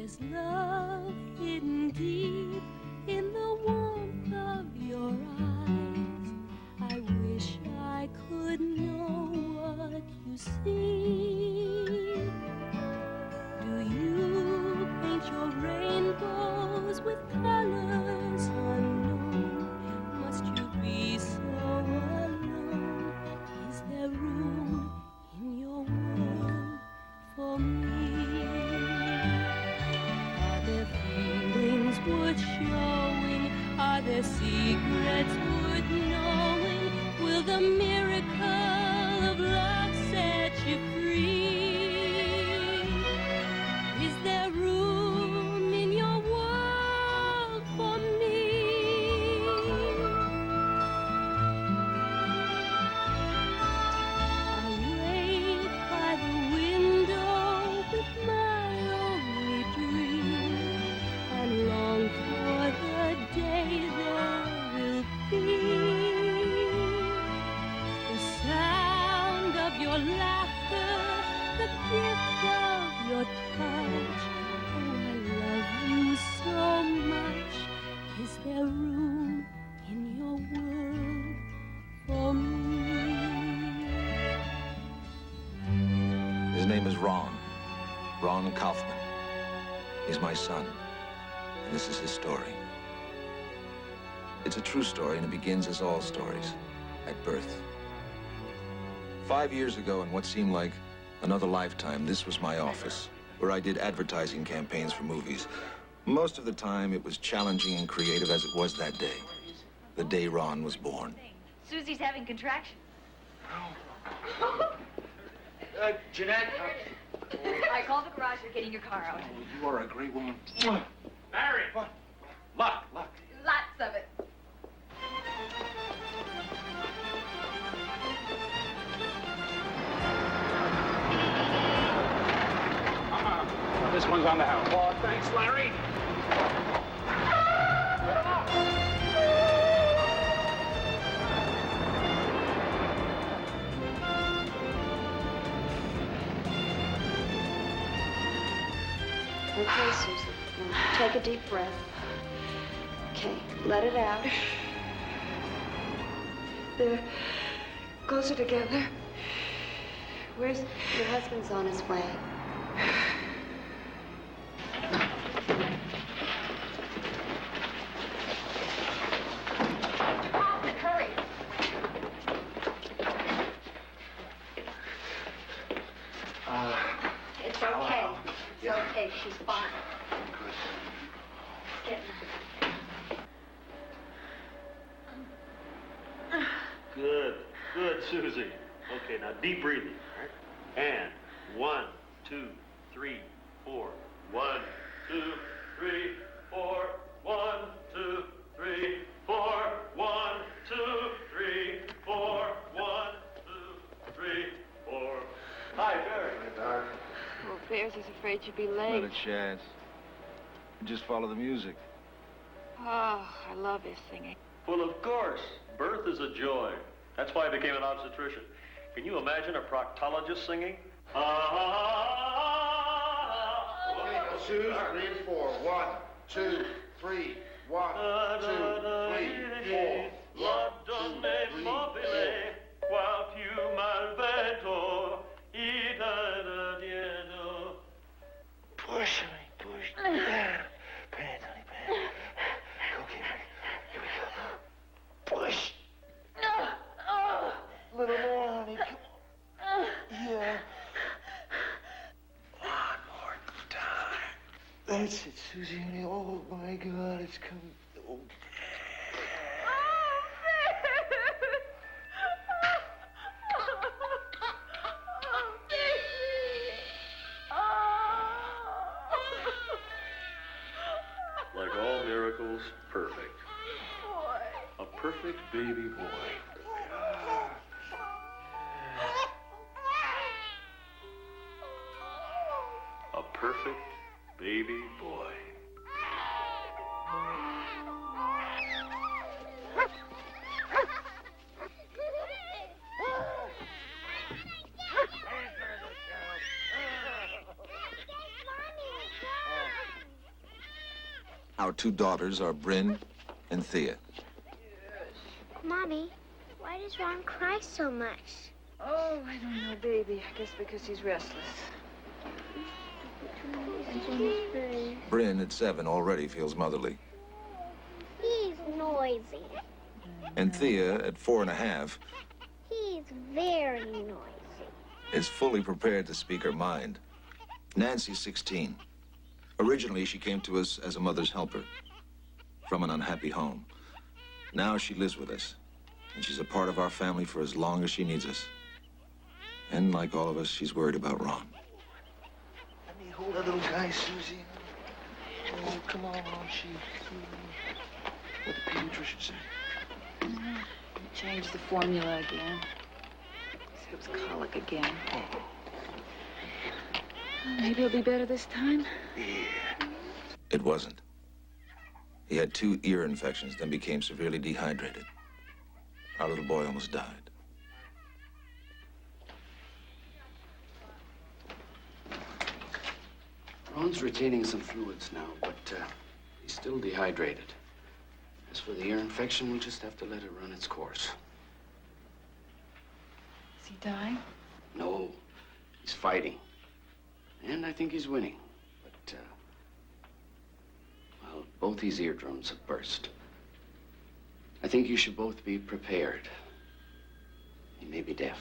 There's love hidden deep in the warmth of your eyes. I wish I could know what you see. Do you paint your rainbows with colors unknown? Must you be so alone? Is there room in your world for me? Are there feelings worth showing? Are there secrets worth knowing? Will the miracle of love set you free? Is there room in your world for me? I wait by the window with my only dream, and long for the day there will be the sound of your laughter, the gift of your touch. Oh, I love you so much. Is there room in your world for me? His name is Raun. Raun Kaufman. He's my son. And this is his story. It's a true story, and it begins as all stories, at birth. 5 years ago, in what seemed like another lifetime, this was my office, where I did advertising campaigns for movies. Most of the time, it was challenging and creative as it was that day. The day Raun was born. Susie's having contractions. Jeanette. I called the garage. They're getting your car out. You are a great woman. Mary! What? Luck! Lots of it. This one's on the house. Oh, thanks, Larry. Okay, Susan. Take a deep breath. Okay, let it out. There. Closer together. Where's your husband's on his way? Hurry. It's okay. It's okay. She's fine. Get Good, Susie. Okay, now deep breathing, all right? And 1, 2, 3, 4. 1, 2, 3, 4. 1, 2, 3, 4. 1, 2, 3, 4. 1, 2, 3, 4. Hi, Barry. Well, Bears is afraid you'd be late. Not a chance. Just follow the music. Oh, I love his singing. Well, of course. Birth is a joy. That's why I became an obstetrician. Can you imagine a proctologist singing? Okay, now, Suze, 3 and 4. 1, 2, 3. 1, 2, 3, 4. 1, 2, 3, 4. Push me, push. Pants, honey, pants. Okay, here we go. Push. Little more, honey. Come on. Yeah. One more time. That's it, Susie, honey. Oh, my God, it's coming. Oh. Like all miracles, perfect. A perfect baby boy. A perfect baby boy. Our two daughters are Bryn and Thea. Mommy, why does Ron cry so much? Oh, I don't know, baby. I guess because he's restless. Bryn, at 7, already feels motherly. He's noisy. And Thea, at 4.5, He's very noisy. is fully prepared to speak her mind. Nancy's 16. Originally, she came to us as a mother's helper from an unhappy home. Now she lives with us, and she's a part of our family for as long as she needs us. And like all of us, she's worried about Ron. Let me hold that little guy, Susie. Oh, come on, she. What the pediatrician say? Changed the formula again. Said it was colic again. Maybe it'll be better this time. Yeah. It wasn't. He had 2 ear infections, then became severely dehydrated. Our little boy almost died. Ron's retaining some fluids now, but he's still dehydrated. As for the ear infection, we'll just have to let it run its course. Is he dying? No, he's fighting. And I think he's winning. But, well, both his eardrums have burst. I think you should both be prepared. He may be deaf.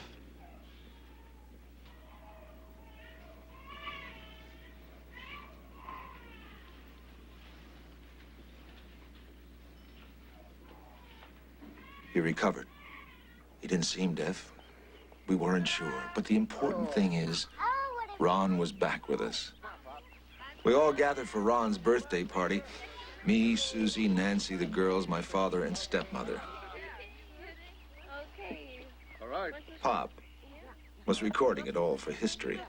He recovered. He didn't seem deaf. We weren't sure. But the important thing is, Ron was back with us. We all gathered for Ron's birthday party. Me, Susie, Nancy, the girls, my father, and stepmother. All right. Pop was recording it all for history.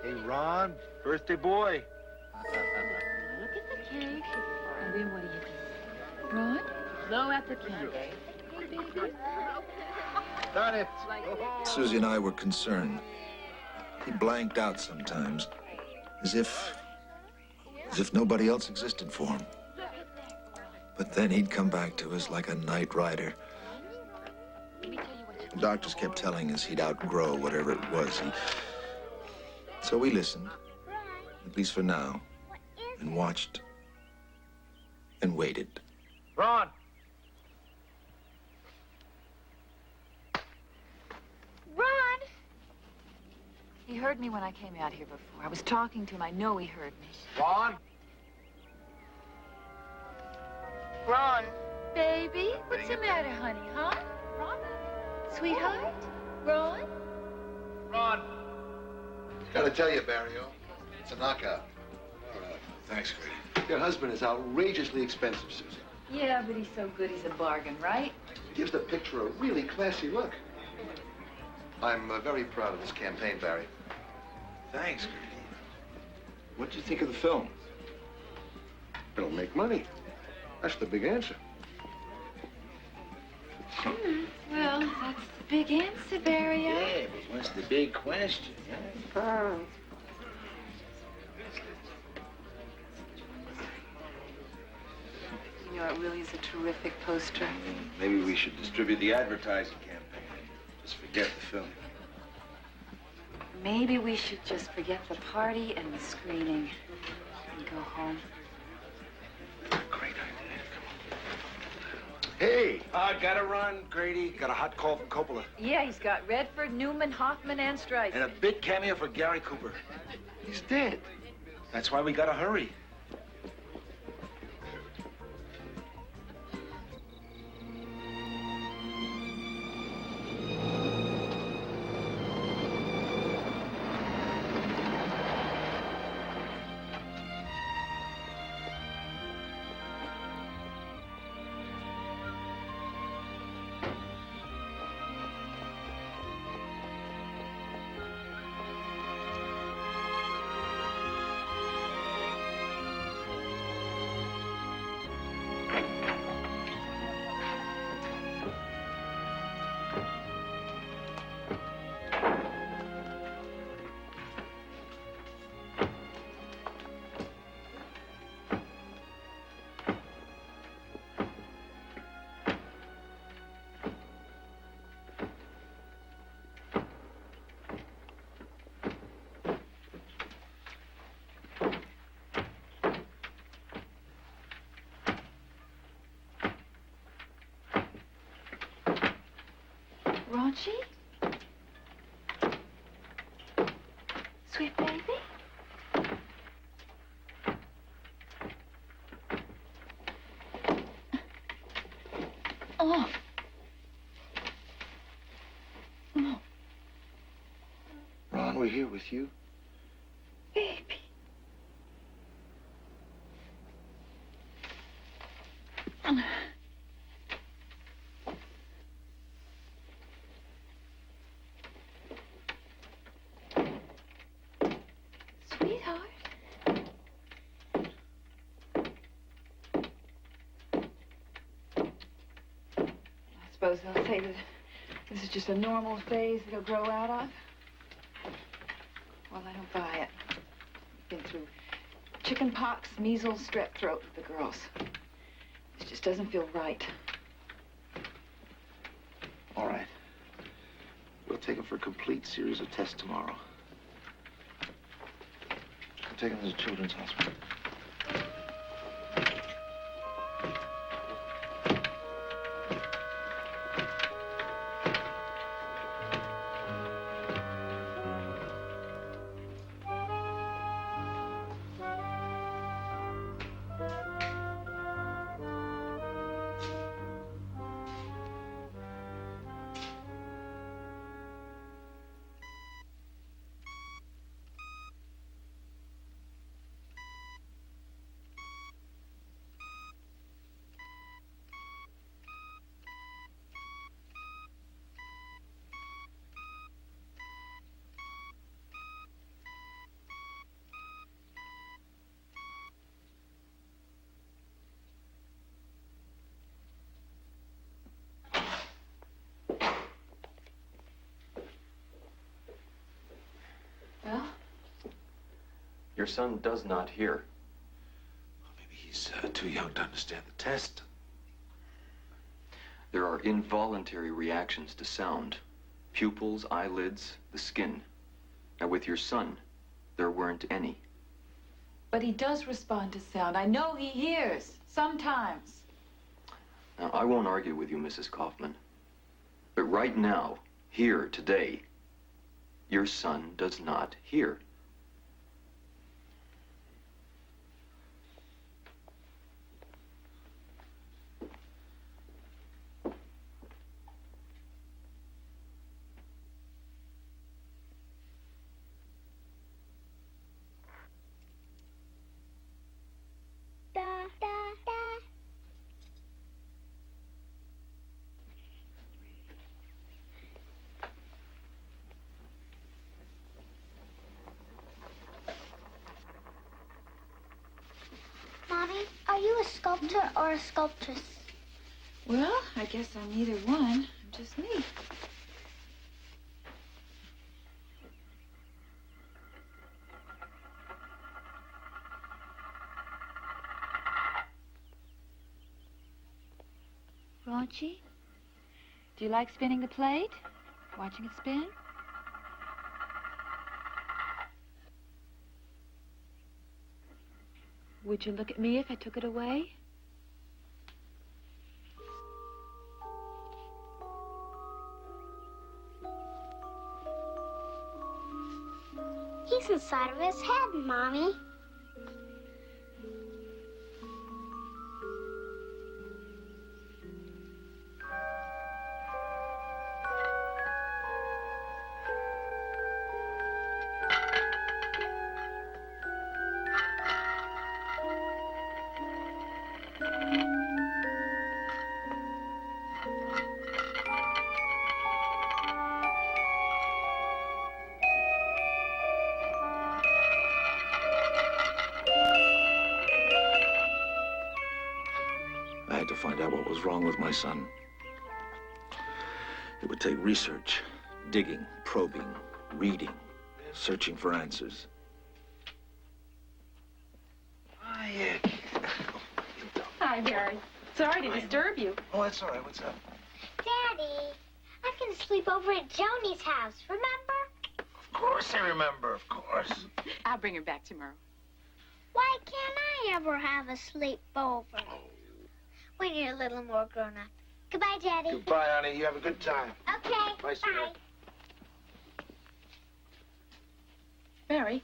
Hey, Ron, birthday boy. Look at the cake. And then what do you do? Ron, blow out the candle. Done it. Susie and I were concerned. He blanked out sometimes, as if nobody else existed for him. But then he'd come back to us like a night rider. The doctors kept telling us he'd outgrow whatever it was. So we listened, at least for now, and watched and waited. Ron. Ron! He heard me when I came out here before. I was talking to him. I know he heard me. Ron. Ron. Baby, what's the matter, honey, huh? Ron? Sweetheart? Ron? Ron. Gotta tell you, Barrio, it's a knockout. Thanks, Grady. Your husband is outrageously expensive, Susie. Yeah, but he's so good he's a bargain, right? Gives the picture a really classy look. I'm very proud of this campaign, Barry. Thanks, Grady. What'd you think of the film? It'll make money. That's the big answer. Well, that's the big answer, Barry. Yeah, but what's the big question, huh? You know, it really is a terrific poster. Maybe we should distribute the advertising campaign. Just forget the film. Maybe we should just forget the party and the screening and go home. Great idea. Come on. Hey! Gotta run, Grady. Got a hot call from Coppola. Yeah, he's got Redford, Newman, Hoffman, and Streisand. And a big cameo for Gary Cooper. He's dead. That's why we gotta hurry. Raunchy? Sweet baby? Oh. Oh. Ron, we're here with you. Baby. Sweetheart. I suppose they'll say that this is just a normal phase that he'll grow out of. Well, I don't buy it. Been through chicken pox, measles, strep throat with the girls. This just doesn't feel right. All right. We'll take him for a complete series of tests tomorrow. I'll take him to the children's hospital. Well? Your son does not hear. Well, maybe he's too young to understand the test. There are involuntary reactions to sound. Pupils, eyelids, the skin. Now, with your son, there weren't any. But he does respond to sound. I know he hears. Sometimes. Now, I won't argue with you, Mrs. Kaufman. But right now, here, today, your son does not hear. Da, da, da. Mommy, are you a sculptor or a sculptress? Well, I guess I'm neither one. I'm just me. Raunchy, do you like spinning the plate? Watching it spin? Would you look at me if I took it away? He's inside of his head, Mommy. I had to find out what was wrong with my son. It would take research, digging, probing, reading, searching for answers. Hi, Harry. Sorry to disturb you. Oh, that's all right. What's up? Daddy, I'm going to sleep over at Joni's house, remember? Of course I remember, of course. I'll bring her back tomorrow. Why can't I ever have a sleepover? When you're a little more grown up. Goodbye, Daddy. Goodbye, honey. You have a good time. Okay. Bye, sweetheart. Barry,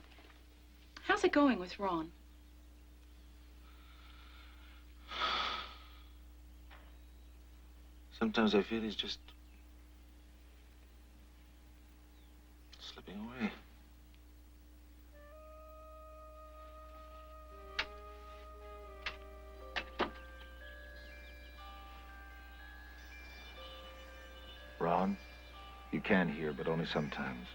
how's it going with Raun? Sometimes I feel he's just slipping away. Raun, you can hear, but only sometimes.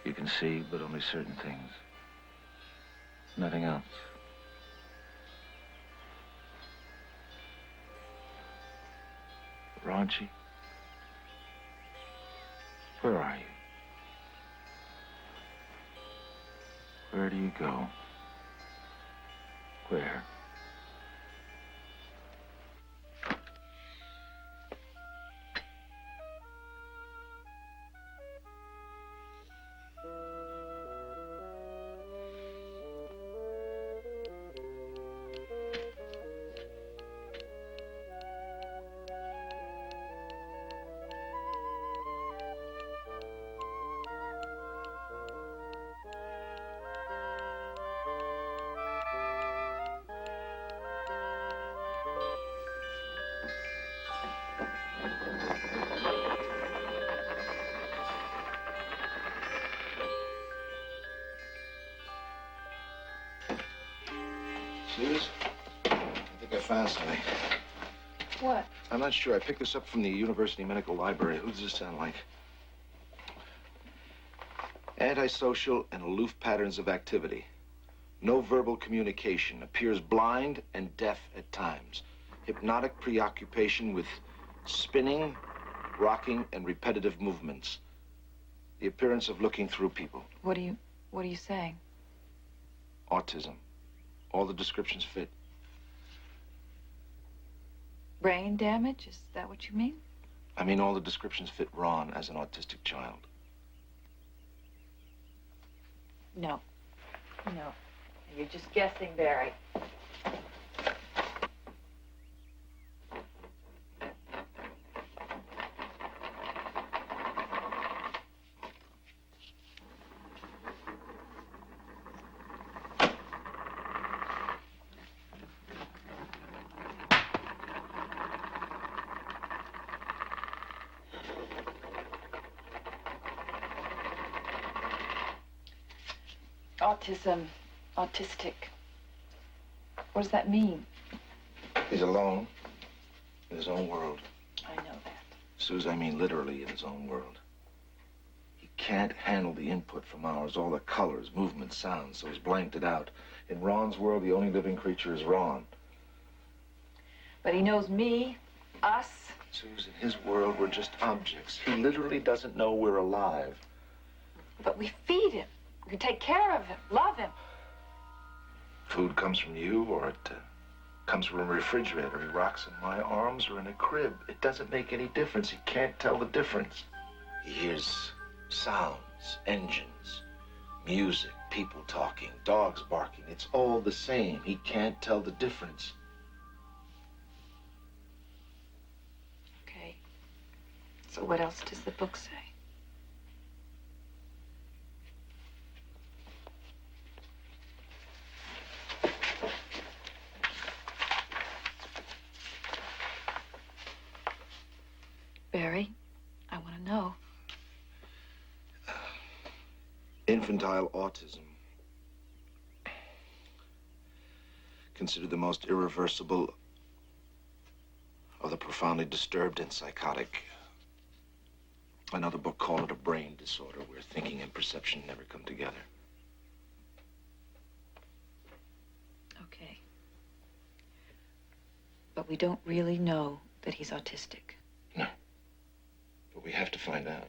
You can see, but only certain things. Nothing else. Raunchy, where are you? Where do you go? Where? Suze, I think I found something. What? I'm not sure. I picked this up from the University Medical Library. Who does this sound like? Antisocial and aloof patterns of activity. No verbal communication. Appears blind and deaf at times. Hypnotic preoccupation with spinning, rocking, and repetitive movements. The appearance of looking through people. What are you saying? Autism. All the descriptions fit. Brain damage? Is that what you mean? I mean, all the descriptions fit Raun as an autistic child. No. No. You're just guessing, Barry. Autism, autistic. What does that mean? He's alone in his own world. I know that. Suze, I mean literally in his own world. He can't handle the input from ours, all the colors, movements, sounds, so he's blanked it out. In Raun's world, the only living creature is Raun. But he knows me, us. Suze, in his world, we're just objects. He literally doesn't know we're alive. But we feed him. We take care of him, love him. Food comes from you, or it comes from a refrigerator. He rocks in my arms or in a crib. It doesn't make any difference. He can't tell the difference. He hears sounds, engines, music, people talking, dogs barking. It's all the same. He can't tell the difference. Okay. So what else does the book say? Barry, I want to know. Infantile autism. Considered the most irreversible of the profoundly disturbed and psychotic. Another book called it a brain disorder where thinking and perception never come together. Okay. But we don't really know that he's autistic. No. But we have to find out.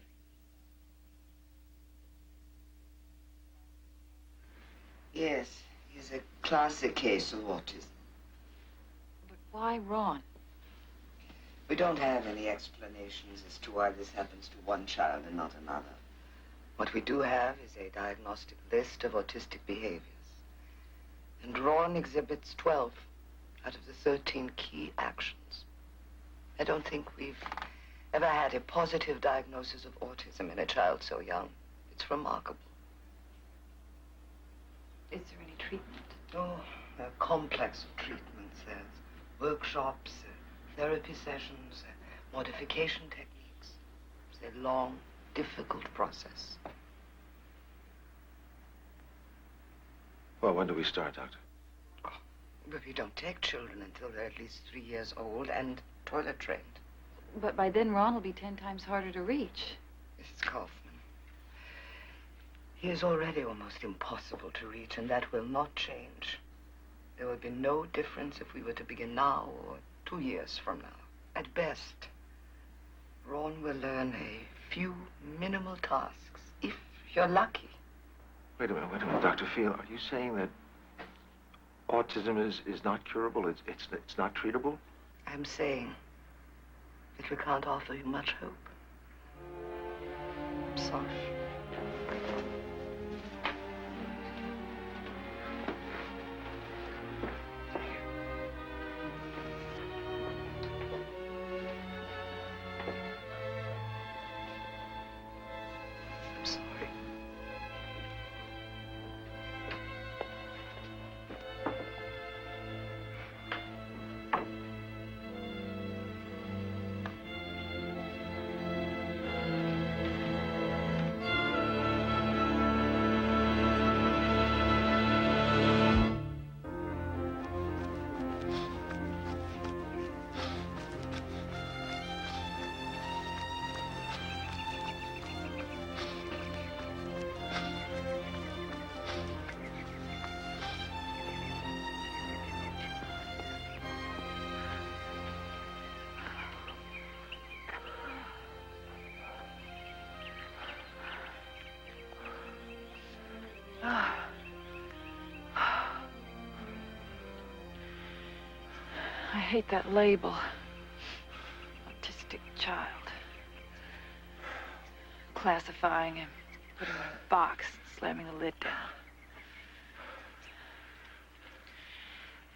Yes, he's a classic case of autism. But why Raun? We don't have any explanations as to why this happens to one child and not another. What we do have is a diagnostic list of autistic behaviors. And Raun exhibits 12 out of the 13 key actions. I don't think we've ever had a positive diagnosis of autism in a child so young. It's remarkable. Is there any treatment? Oh, a complex of treatments. There's workshops, therapy sessions, modification techniques. It's a long, difficult process. Well, when do we start, Doctor? Oh, but we don't take children until they're at least 3 years old and toilet trained. But by then, Ron will be 10 times harder to reach. Mrs. Kaufman, he is already almost impossible to reach, and that will not change. There will be no difference if we were to begin now or 2 years from now. At best, Ron will learn a few minimal tasks, if you're lucky. Wait a minute, Dr. Field. Are you saying that autism is not curable? It's not treatable? I'm saying that we can't offer you much hope. I'm sorry. I'm sorry. I hate that label. Autistic child. Classifying him, putting him in a box, slamming the lid down.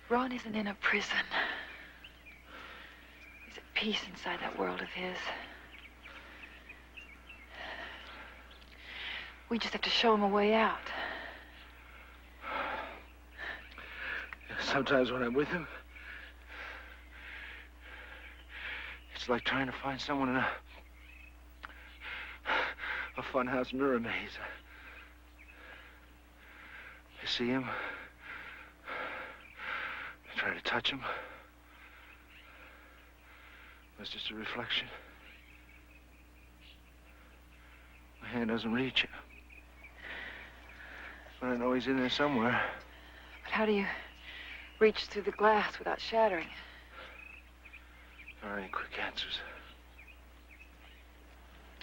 Ron isn't in a prison. He's at peace inside that world of his. We just have to show him a way out. Sometimes when I'm with him, it's like trying to find someone in a funhouse mirror maze. I see him. I try to touch him. It's just a reflection. My hand doesn't reach. But I know he's in there somewhere. But how do you reach through the glass without shattering it? There aren't any quick answers.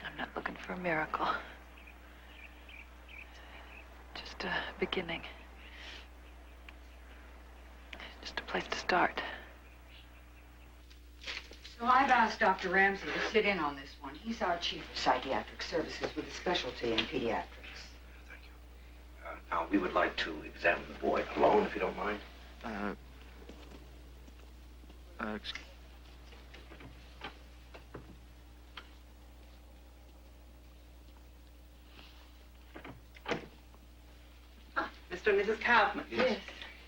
I'm not looking for a miracle. Just a beginning. Just a place to start. So I've asked Dr. Ramsey to sit in on this one. He's our chief of psychiatric services with a specialty in pediatrics. Thank you. Now, we would like to examine the boy alone, if you don't mind. Mr. and Mrs. Kaufman. Yes.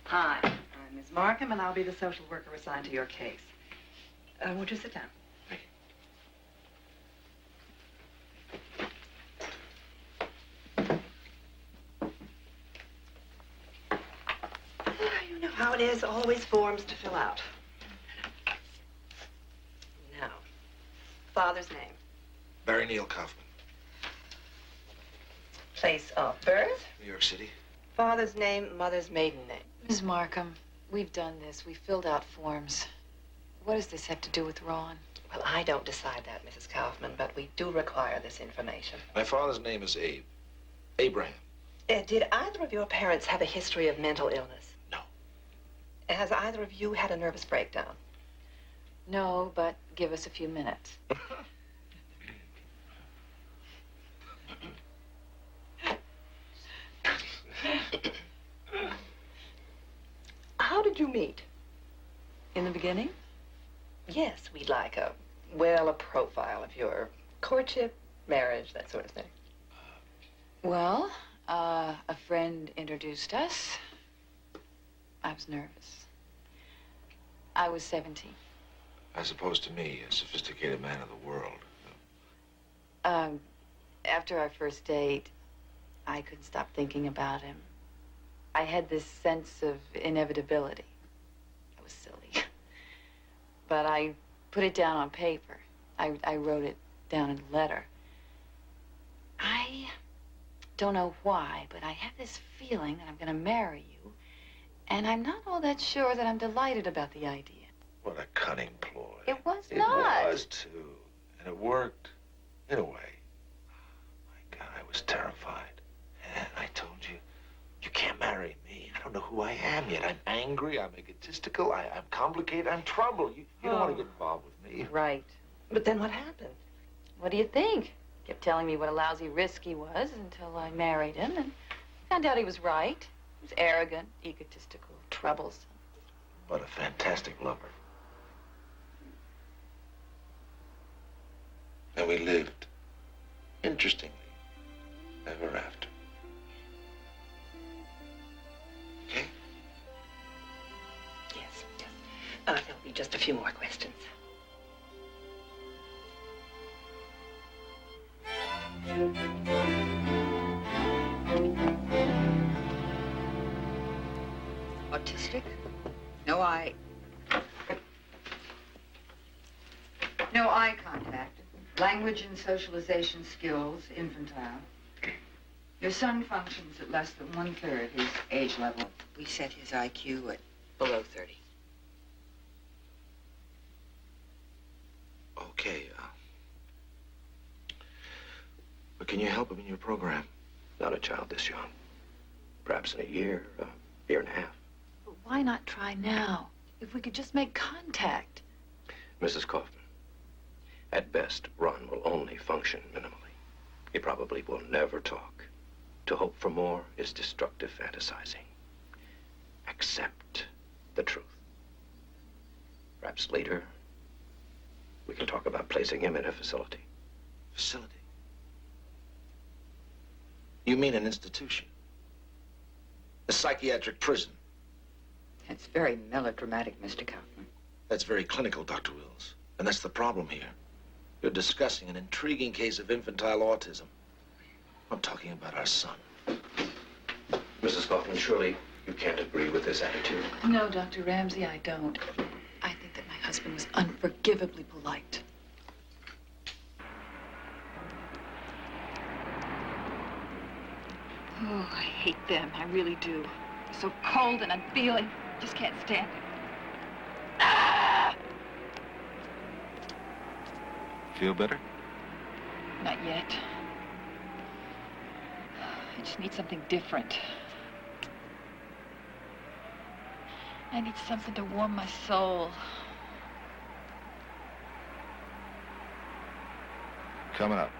Hi, I'm Ms. Markham, and I'll be the social worker assigned to your case. Won't you sit down? You know how it is, always forms to fill out. Now, father's name. Barry Neil Kaufman. Place of birth. New York City. Father's name, mother's maiden name. Ms. Markham, we've done this. We filled out forms. What does this have to do with Ron? Well, I don't decide that, Mrs. Kaufman, but we do require this information. My father's name is Abe. Abraham. Did either of your parents have a history of mental illness? No. Has either of you had a nervous breakdown? No, but give us a few minutes. meet? In the beginning? Yes, we'd like a profile of your courtship, marriage, that sort of thing. Well, a friend introduced us. I was nervous. I was 17. As opposed to me, a sophisticated man of the world. After our first date, I couldn't stop thinking about him. I had this sense of inevitability. It was silly. But I put it down on paper. I wrote it down in a letter. I don't know why, but I have this feeling that I'm going to marry you, and I'm not all that sure that I'm delighted about the idea. What a cunning ploy. It was not. It was, too. And it worked. In a way. My God, I was terrified. And I told you, you can't marry me. I don't know who I am yet. I'm angry, I'm egotistical, I'm complicated, I'm troubled. You don't want to get involved with me. Right. But then what happened? What do you think? Kept telling me what a lousy risk he was until I married him, and found out he was right. He was arrogant, egotistical, troublesome. But a fantastic lover. And we lived, interestingly, ever after. Okay? Yes. There'll be just a few more questions. Autistic? No eye contact. Language and socialization skills, infantile. Your son functions at less than 1/3 his age level. We set his IQ at below 30. Okay, but can you help him in your program? Not a child this young. Perhaps in a year and a half. But why not try now? If we could just make contact. Mrs. Kaufman, at best, Ron will only function minimally. He probably will never talk. To hope for more is destructive fantasizing. Accept the truth. Perhaps later, we can talk about placing him in a facility. Facility? You mean an institution? A psychiatric prison? It's very melodramatic, Mr. Kaufman. That's very clinical, Dr. Wills. And that's the problem here. You're discussing an intriguing case of infantile autism. I'm talking about our son. Mrs. Kaufman, surely you can't agree with this attitude. No, Dr. Ramsey, I don't. I think that my husband was unforgivably polite. Oh, I hate them. I really do. They're so cold and unfeeling. Just can't stand it. Ah! Feel better? Not yet. I just need something different. I need something to warm my soul. Coming up.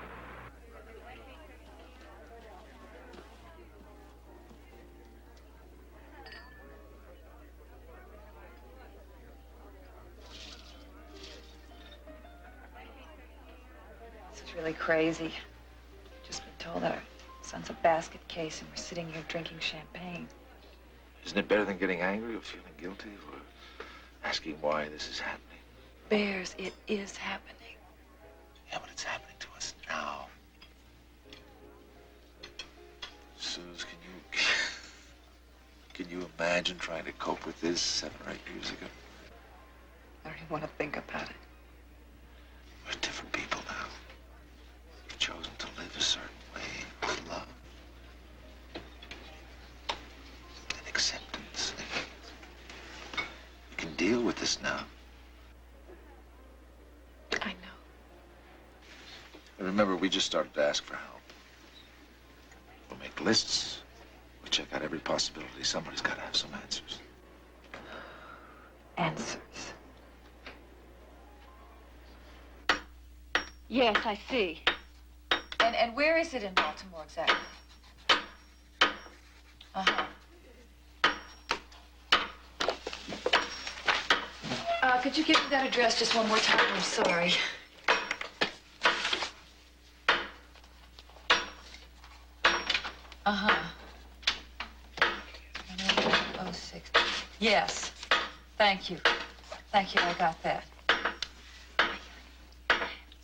This is really crazy. Just been told that our son's a basket case and we're sitting here drinking champagne. Isn't it better than getting angry or feeling guilty or asking why this is happening? Bears, it is happening. Yeah, but it's happening to us now. Suze, can you imagine trying to cope with this 7 or 8 years ago? I don't even want to think about it. We're different people now. We've chosen to live a certain way with love and acceptance. You can deal with this now. I know. And remember, we just started to ask for help. We'll make lists. We'll check out every possibility. Somebody's got to have some answers. Answers. Yes, I see. And where is it in Baltimore exactly? Uh-huh. could you give me that address just one more time? I'm sorry. Uh-huh. 06. Yes. Thank you. Thank you, I got that.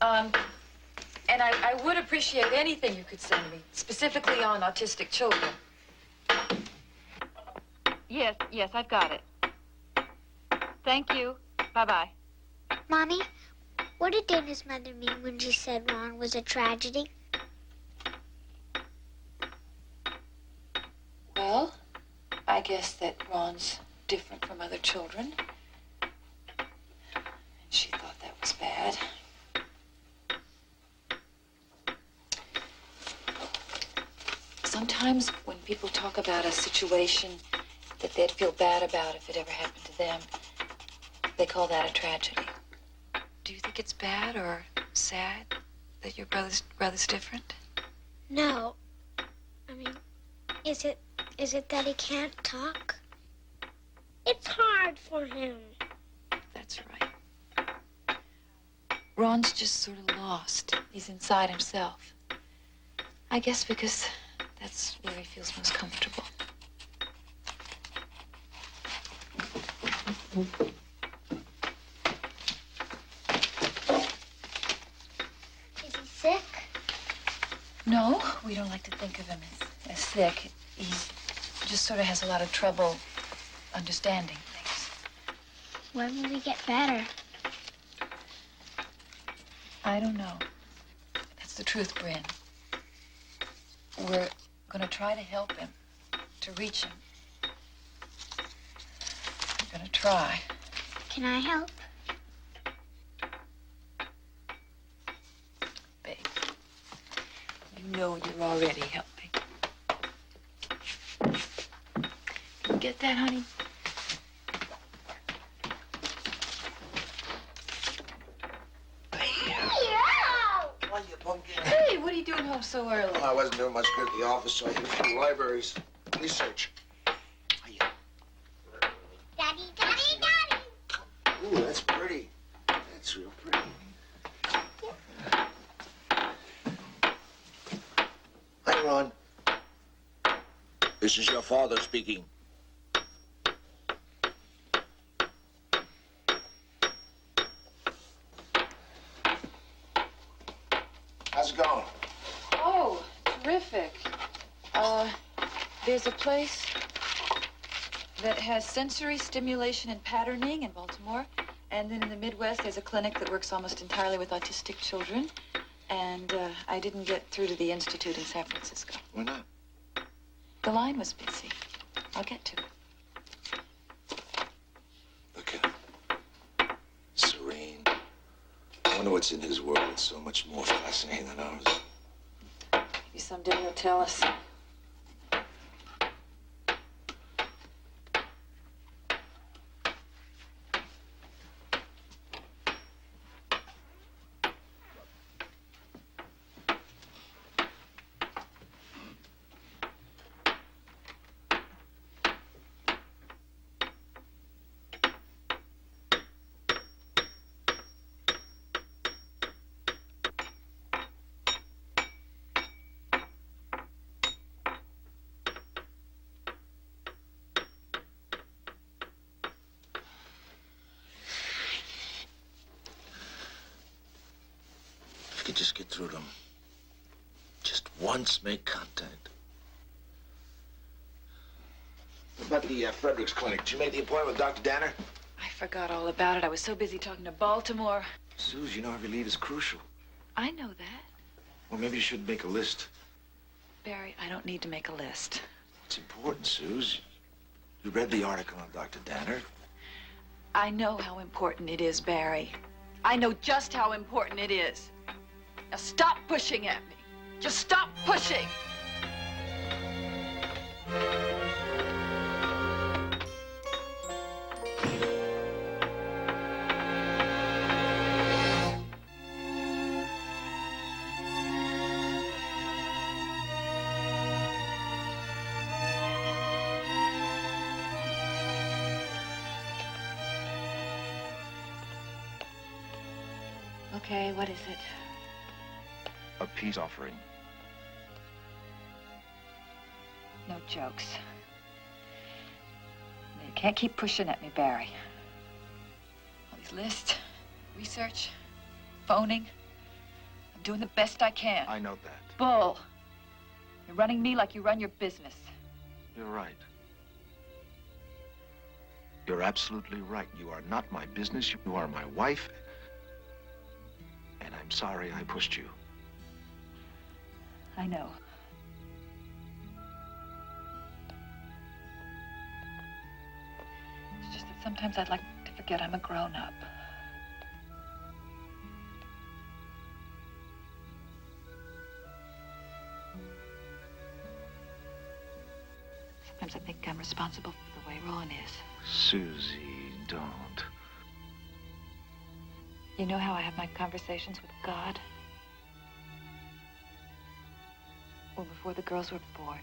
And I would appreciate anything you could send me, specifically on autistic children. Yes, I've got it. Thank you. Bye-bye. Mommy, what did Dana's mother mean when she said Ron was a tragedy? Well, I guess that Ron's different from other children. And she thought that was bad. Sometimes when people talk about a situation that they'd feel bad about if it ever happened to them, they call that a tragedy. Do you think it's bad or sad that your brother's different? No. I mean, is it that he can't talk? It's hard for him. That's right. Ron's just sort of lost. He's inside himself. I guess because that's where he feels most comfortable. Is he sick? No, we don't like to think of him as sick. He just sort of has a lot of trouble understanding things. When will he get better? I don't know. That's the truth, Bryn. We're going to try to help him, to reach him. We're going to try. Can I help? Babe, you know you're already helping. Can you get that, honey? Come on, you pumpkin. Hey, what are you doing home so early? Well, I wasn't doing much good at the office, so I hit a few libraries. Research. Daddy, Daddy, Daddy! Ooh, that's pretty. That's real pretty. Hi, Ron. This is your father speaking. How's it going? Oh, terrific. There's a place that has sensory stimulation and patterning in Baltimore. And then in the Midwest, there's a clinic that works almost entirely with autistic children. And I didn't get through to the Institute in San Francisco. Why not? The line was busy. I'll get to it. Look at him. Serene. I wonder what's in his world. It's so much more fascinating than ours. Maybe someday he'll tell us. If you could just get through to him. Just once make contact. What about the Fredericks Clinic? Did you make the appointment with Dr. Danner? I forgot all about it. I was so busy talking to Baltimore. Suze, you know every lead is crucial. I know that. Well, maybe you should make a list. Barry, I don't need to make a list. It's important, Suze. You read the article on Dr. Danner. I know how important it is, Barry. I know just how important it is. Now stop pushing at me. Just stop pushing. Okay, what is it? A peace offering. No jokes. You can't keep pushing at me, Barry. All these lists, research, phoning. I'm doing the best I can. I know that. Bull. You're running me like you run your business. You're right. You're absolutely right. You are not my business. You are my wife. And I'm sorry I pushed you. I know. It's just that sometimes I'd like to forget I'm a grown-up. Sometimes I think I'm responsible for the way Raun is. Susie, don't. You know how I have my conversations with God? Well, before the girls were born,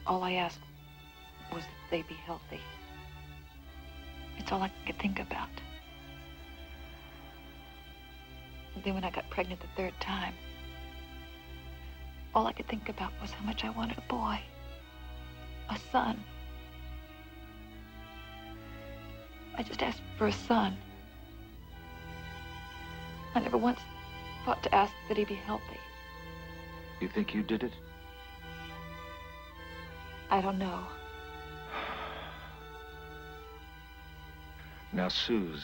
all I asked was that they be healthy. It's all I could think about. And then when I got pregnant the third time, all I could think about was how much I wanted a boy. A son. I just asked for a son. I never once thought to ask that he be healthy. You think you did it? I don't know. Now, Suze,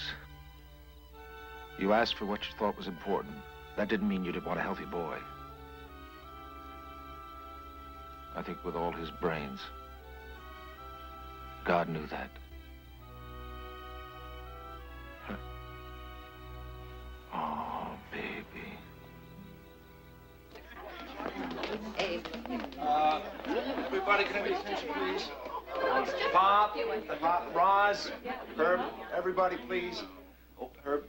you asked for what you thought was important. That didn't mean you didn't want a healthy boy. I think with all his brains, God knew that. Huh. Oh, baby. Everybody, can I get attention, please? Pop, Roz, Herb, everybody, please. Oh, Herb.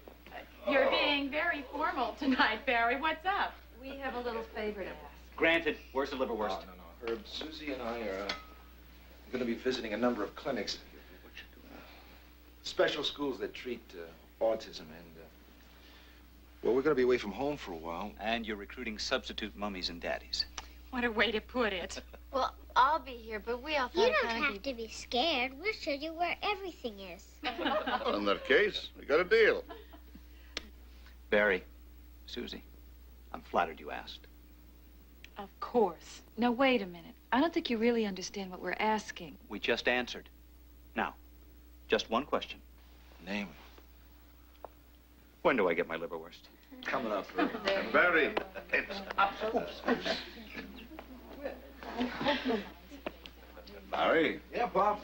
You're being very formal tonight, Barry. What's up? We have a little favor to ask. Granted. Where's the liverwurst? No. Herb, Susie and I are going to be visiting a number of clinics. Special schools that treat autism and, well, we're going to be away from home for a while. And you're recruiting substitute mummies and daddies. What a way to put it. Well, I'll be here, but we all thought you don't have to be scared. We'll show you where everything is. Well, in that case, we got a deal. Barry, Susie, I'm flattered you asked. Of course. Now, wait a minute. I don't think you really understand what we're asking. We just answered. Now, just one question. Name. When do I get my liverwurst? Coming up, Herb. Barry, it's up. Oops. Barry. Yeah, Bob.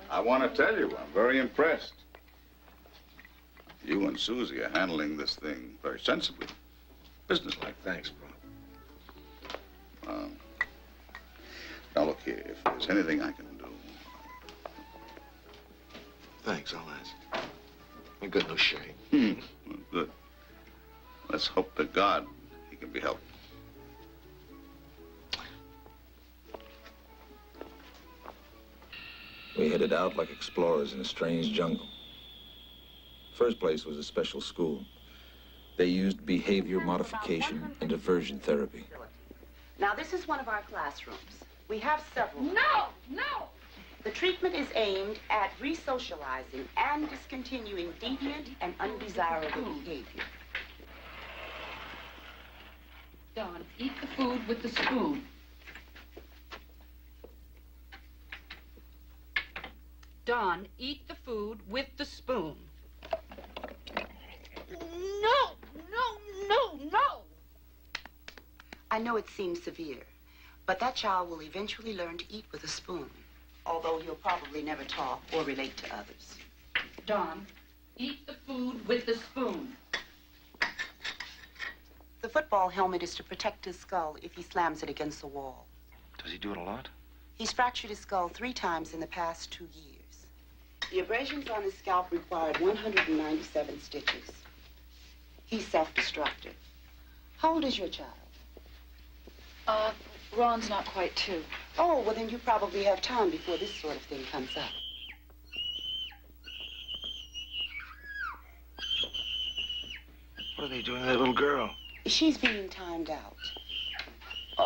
I want to tell you, I'm very impressed. You and Susie are handling this thing very sensibly. Businesslike. Thanks, Bob. Now, look here, if there's anything I can do... Thanks, I'll ask. I got no shame. Well, good. Let's hope to God he can be helped. We headed out like explorers in a strange jungle. First place was a special school. They used behavior modification and diversion therapy. Now, this is one of our classrooms. We have several. No! The treatment is aimed at resocializing and discontinuing deviant and undesirable behavior. Don, eat the food with the spoon. Don, eat the food with the spoon. No! I know it seems severe, but that child will eventually learn to eat with a spoon, although he'll probably never talk or relate to others. Don, eat the food with the spoon. The football helmet is to protect his skull if he slams it against the wall. Does he do it a lot? He's fractured his skull 3 times in the past 2 years. The abrasions on his scalp required 197 stitches. He's self-destructive. How old is your child? Raun's not quite 2. Oh, well, then you probably have time before this sort of thing comes up. are you doing to that little girl? She's being timed out.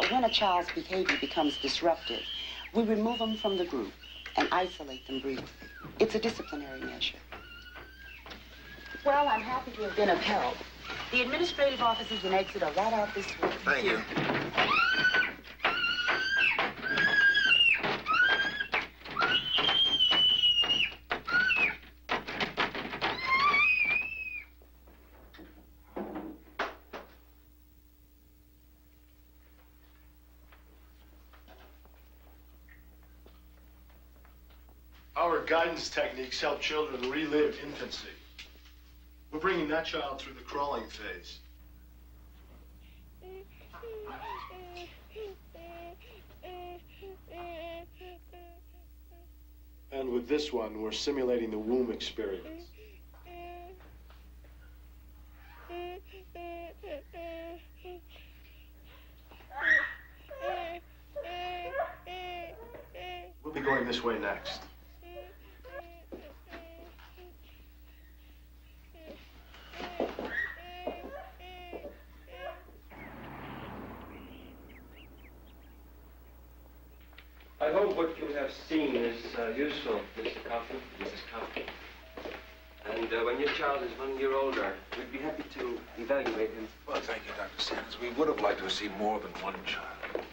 When a child's behavior becomes disruptive, we remove them from the group and isolate them briefly. It's a disciplinary measure. Well, I'm happy to have been of help. The administrative offices and exit are right out this way. Thank you. Our guidance techniques help children relive infancy. We're bringing that child through the crawling phase. And with this one, we're simulating the womb experience. We'll be going this way next. I hope what you have seen is useful, Mr. Kaufman, Mrs. Kaufman. And when your child is 1 year older, we'd be happy to evaluate him. Well, thank you, Dr. Sanders. We would have liked to have seen more than one child.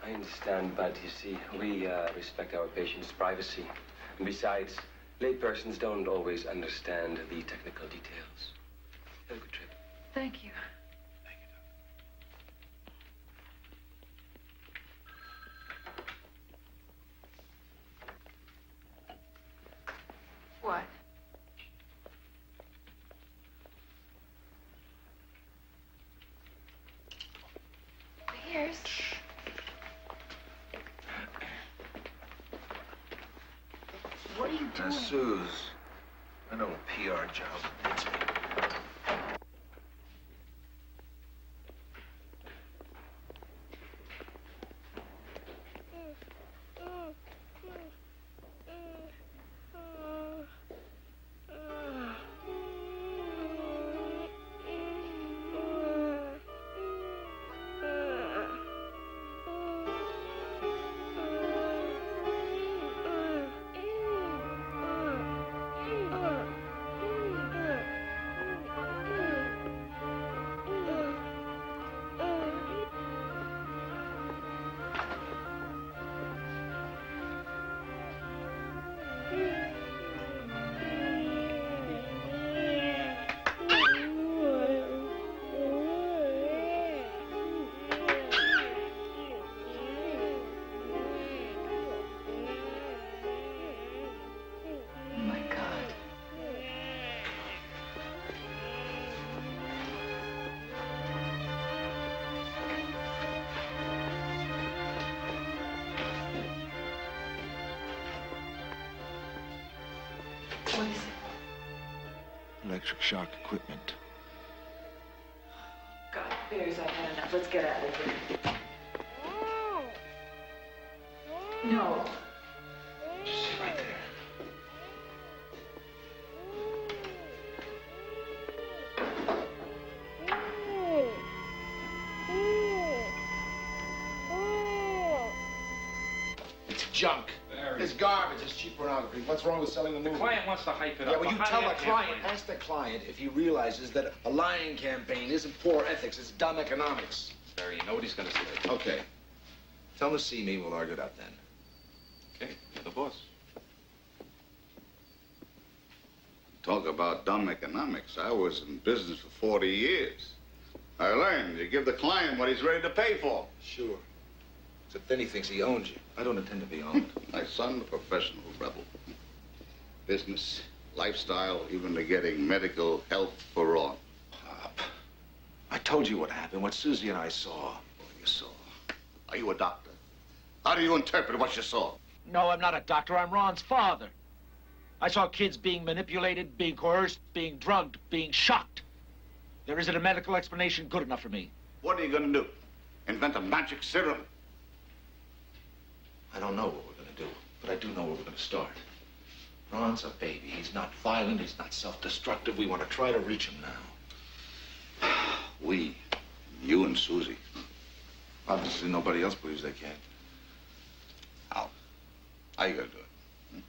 I understand, but you see, we respect our patients' privacy. And besides, laypersons don't always understand the technical details. Have a good trip. Thank you. What? Here's... What are you doing? Suze, I know a PR job needs me. What is it? Electric shock equipment. God, Bears, I've had enough. Let's get out of here. No. Just sit right there. It's junk. It's garbage. It's cheap pornography. What's wrong with selling the movie? The client wants to hype it Yeah, up. well, you How do tell you the have client. campaign? Ask the client if he realizes that a lying campaign isn't poor ethics. It's dumb economics. Barry, you know what he's going to say. Okay. Tell him to see me. We'll argue it out then. Okay, you're the boss. Talk about dumb economics. I was in business for 40 years. I learned you give the client what he's ready to pay for. Sure. Except then he thinks he owns you. I don't intend to be owned. My son, a professional rebel. Business, lifestyle, even to getting medical help for Raun. Pop, I told you what happened, what Susie and I saw. What you saw? Are you a doctor? How do you interpret what you saw? No, I'm not a doctor. I'm Ron's father. I saw kids being manipulated, being coerced, being drugged, being shocked. There isn't a medical explanation good enough for me. What are you going to do? Invent a magic serum? I don't know what we're going to do, but I do know where we're going to start. Ron's a baby. He's not violent. He's not self-destructive. We want to try to reach him now. We, you and Susie. Obviously nobody else believes they can. How? How you gonna do it?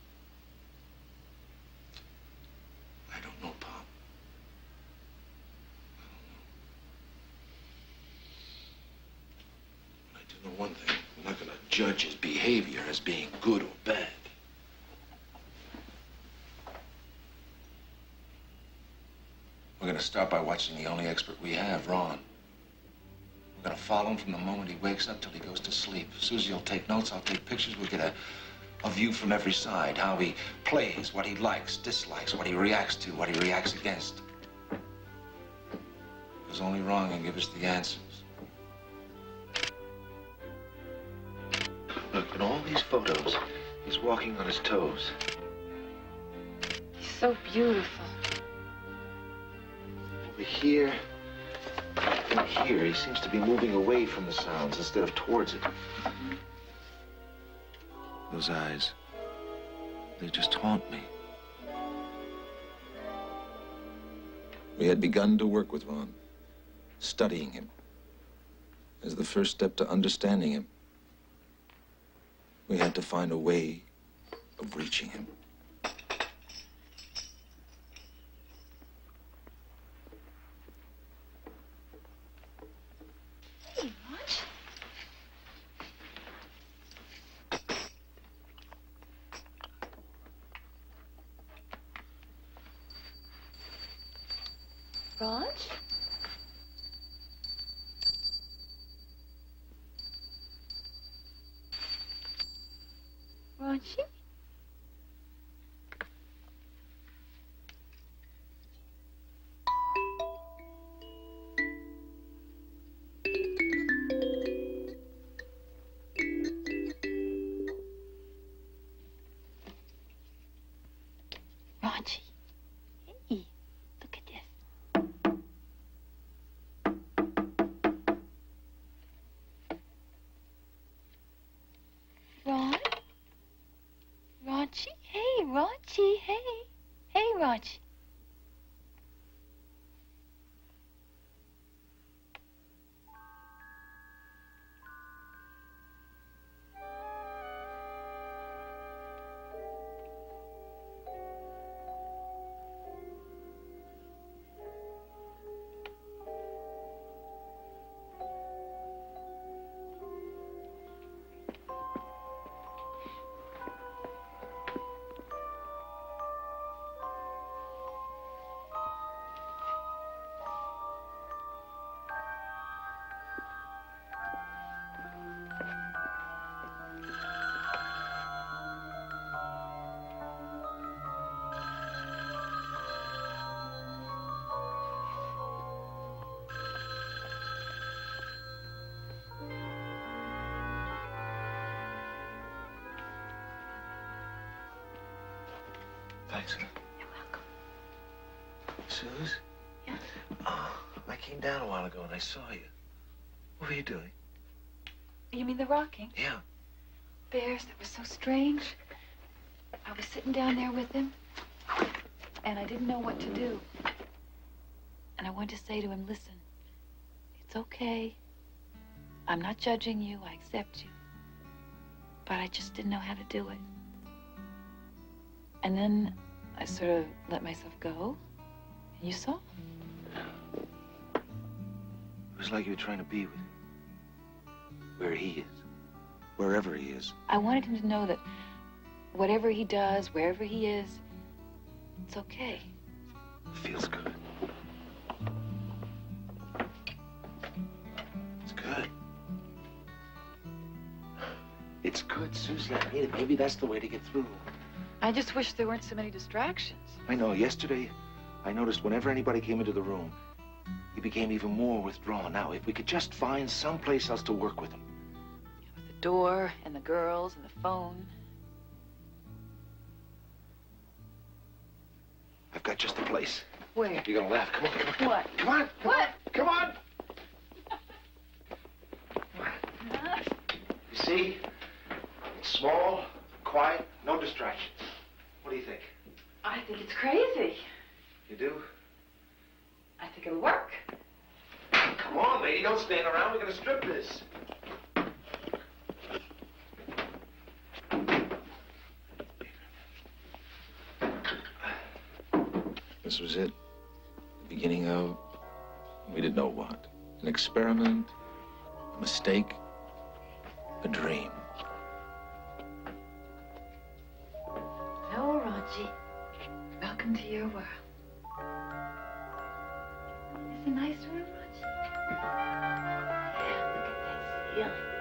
I don't know, Pop. I do know one thing. I'm not gonna judge his behavior as being good or bad. We're gonna start by watching the only expert we have, Raun. We're gonna follow him from the moment he wakes up till he goes to sleep. Susie will take notes, I'll take pictures. We'll get a view from every side, how he plays, what he likes, dislikes, what he reacts to, what he reacts against. Because only Raun can give us the answers. Look, in all these photos, he's walking on his toes. He's so beautiful. Over here and here, he seems to be moving away from the sounds instead of towards it. Those eyes, they just haunt me. We had begun to work with Raun, studying him as the first step to understanding him. We had to find a way of reaching him. Hey, what? Raj? Raji? Raji. Hey, look at this. Ron? Raji? Hey, Raji, hey. Hey, Raji. Thanks. You're welcome. Suze? Yeah? I came down a while ago and I saw you. What were you doing? You mean the rocking? Yeah. Bears, that was so strange. I was sitting down there with him, and I didn't know what to do. And I wanted to say to him, listen, it's okay. I'm not judging you, I accept you. But I just didn't know how to do it. And then I sort of let myself go, and you saw. It was like you were trying to be with him. Where he is. Wherever he is. I wanted him to know that whatever he does, wherever he is, it's okay. It feels good. It's good. It's good, Susie. I mean it. Maybe that's the way to get through. I just wish there weren't so many distractions. I know. Yesterday, I noticed whenever anybody came into the room, he became even more withdrawn. Now, if we could just find someplace else to work with him. With the door and the girls and the phone. I've got just the place. Where? You're gonna laugh. Come on, come on, come on. What? Come on. What? Come on. You see? It's small, quiet, no distractions. What do you think? I think it's crazy. You do? I think it'll work. Come on, lady, don't stand around. We're gonna strip this. This was it. The beginning of, we didn't know what. An experiment, a mistake, a dream. Hello, Raji. Welcome to your world. It's a nice room, Raji. Yeah, look at that ceiling.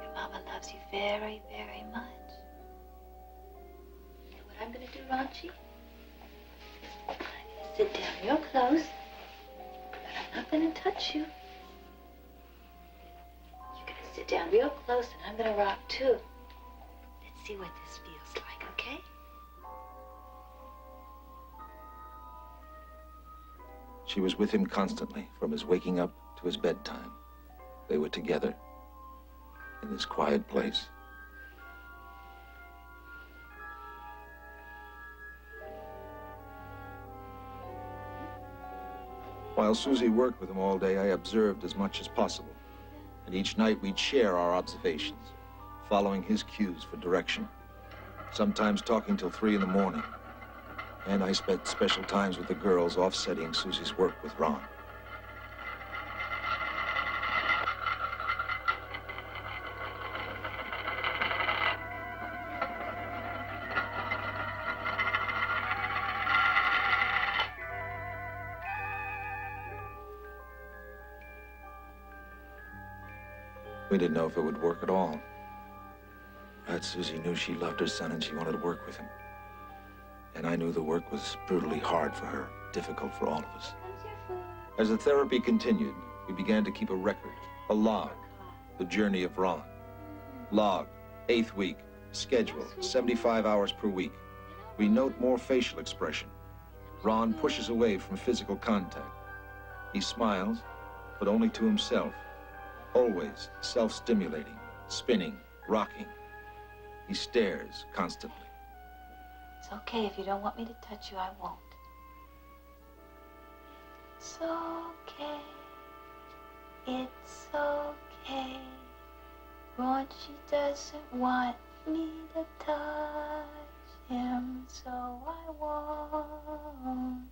Your mama loves you very, very much. You know what I'm gonna do, Raji? I'm gonna sit down real close, but I'm not gonna touch you. Sit down real close, and I'm gonna rock too. Let's see what this feels like, okay? She was with him constantly, from his waking up to his bedtime. They were together in this quiet place. While Susie worked with him all day, I observed as much as possible. And each night we'd share our observations, following his cues for direction, sometimes talking till 3 in the morning. And I spent special times with the girls, offsetting Susie's work with Raun. We didn't know if it would work at all. But Susie knew she loved her son and she wanted to work with him. And I knew the work was brutally hard for her, difficult for all of us. As the therapy continued, we began to keep a record, a log, the journey of Raun. Log, 8th week, schedule, 75 hours per week. We note more facial expression. Raun pushes away from physical contact. He smiles, but only to himself. Always self-stimulating, spinning, rocking. He stares constantly. It's okay. If you don't want me to touch you, I won't. It's okay. It's okay. Raji doesn't want me to touch him, so I won't.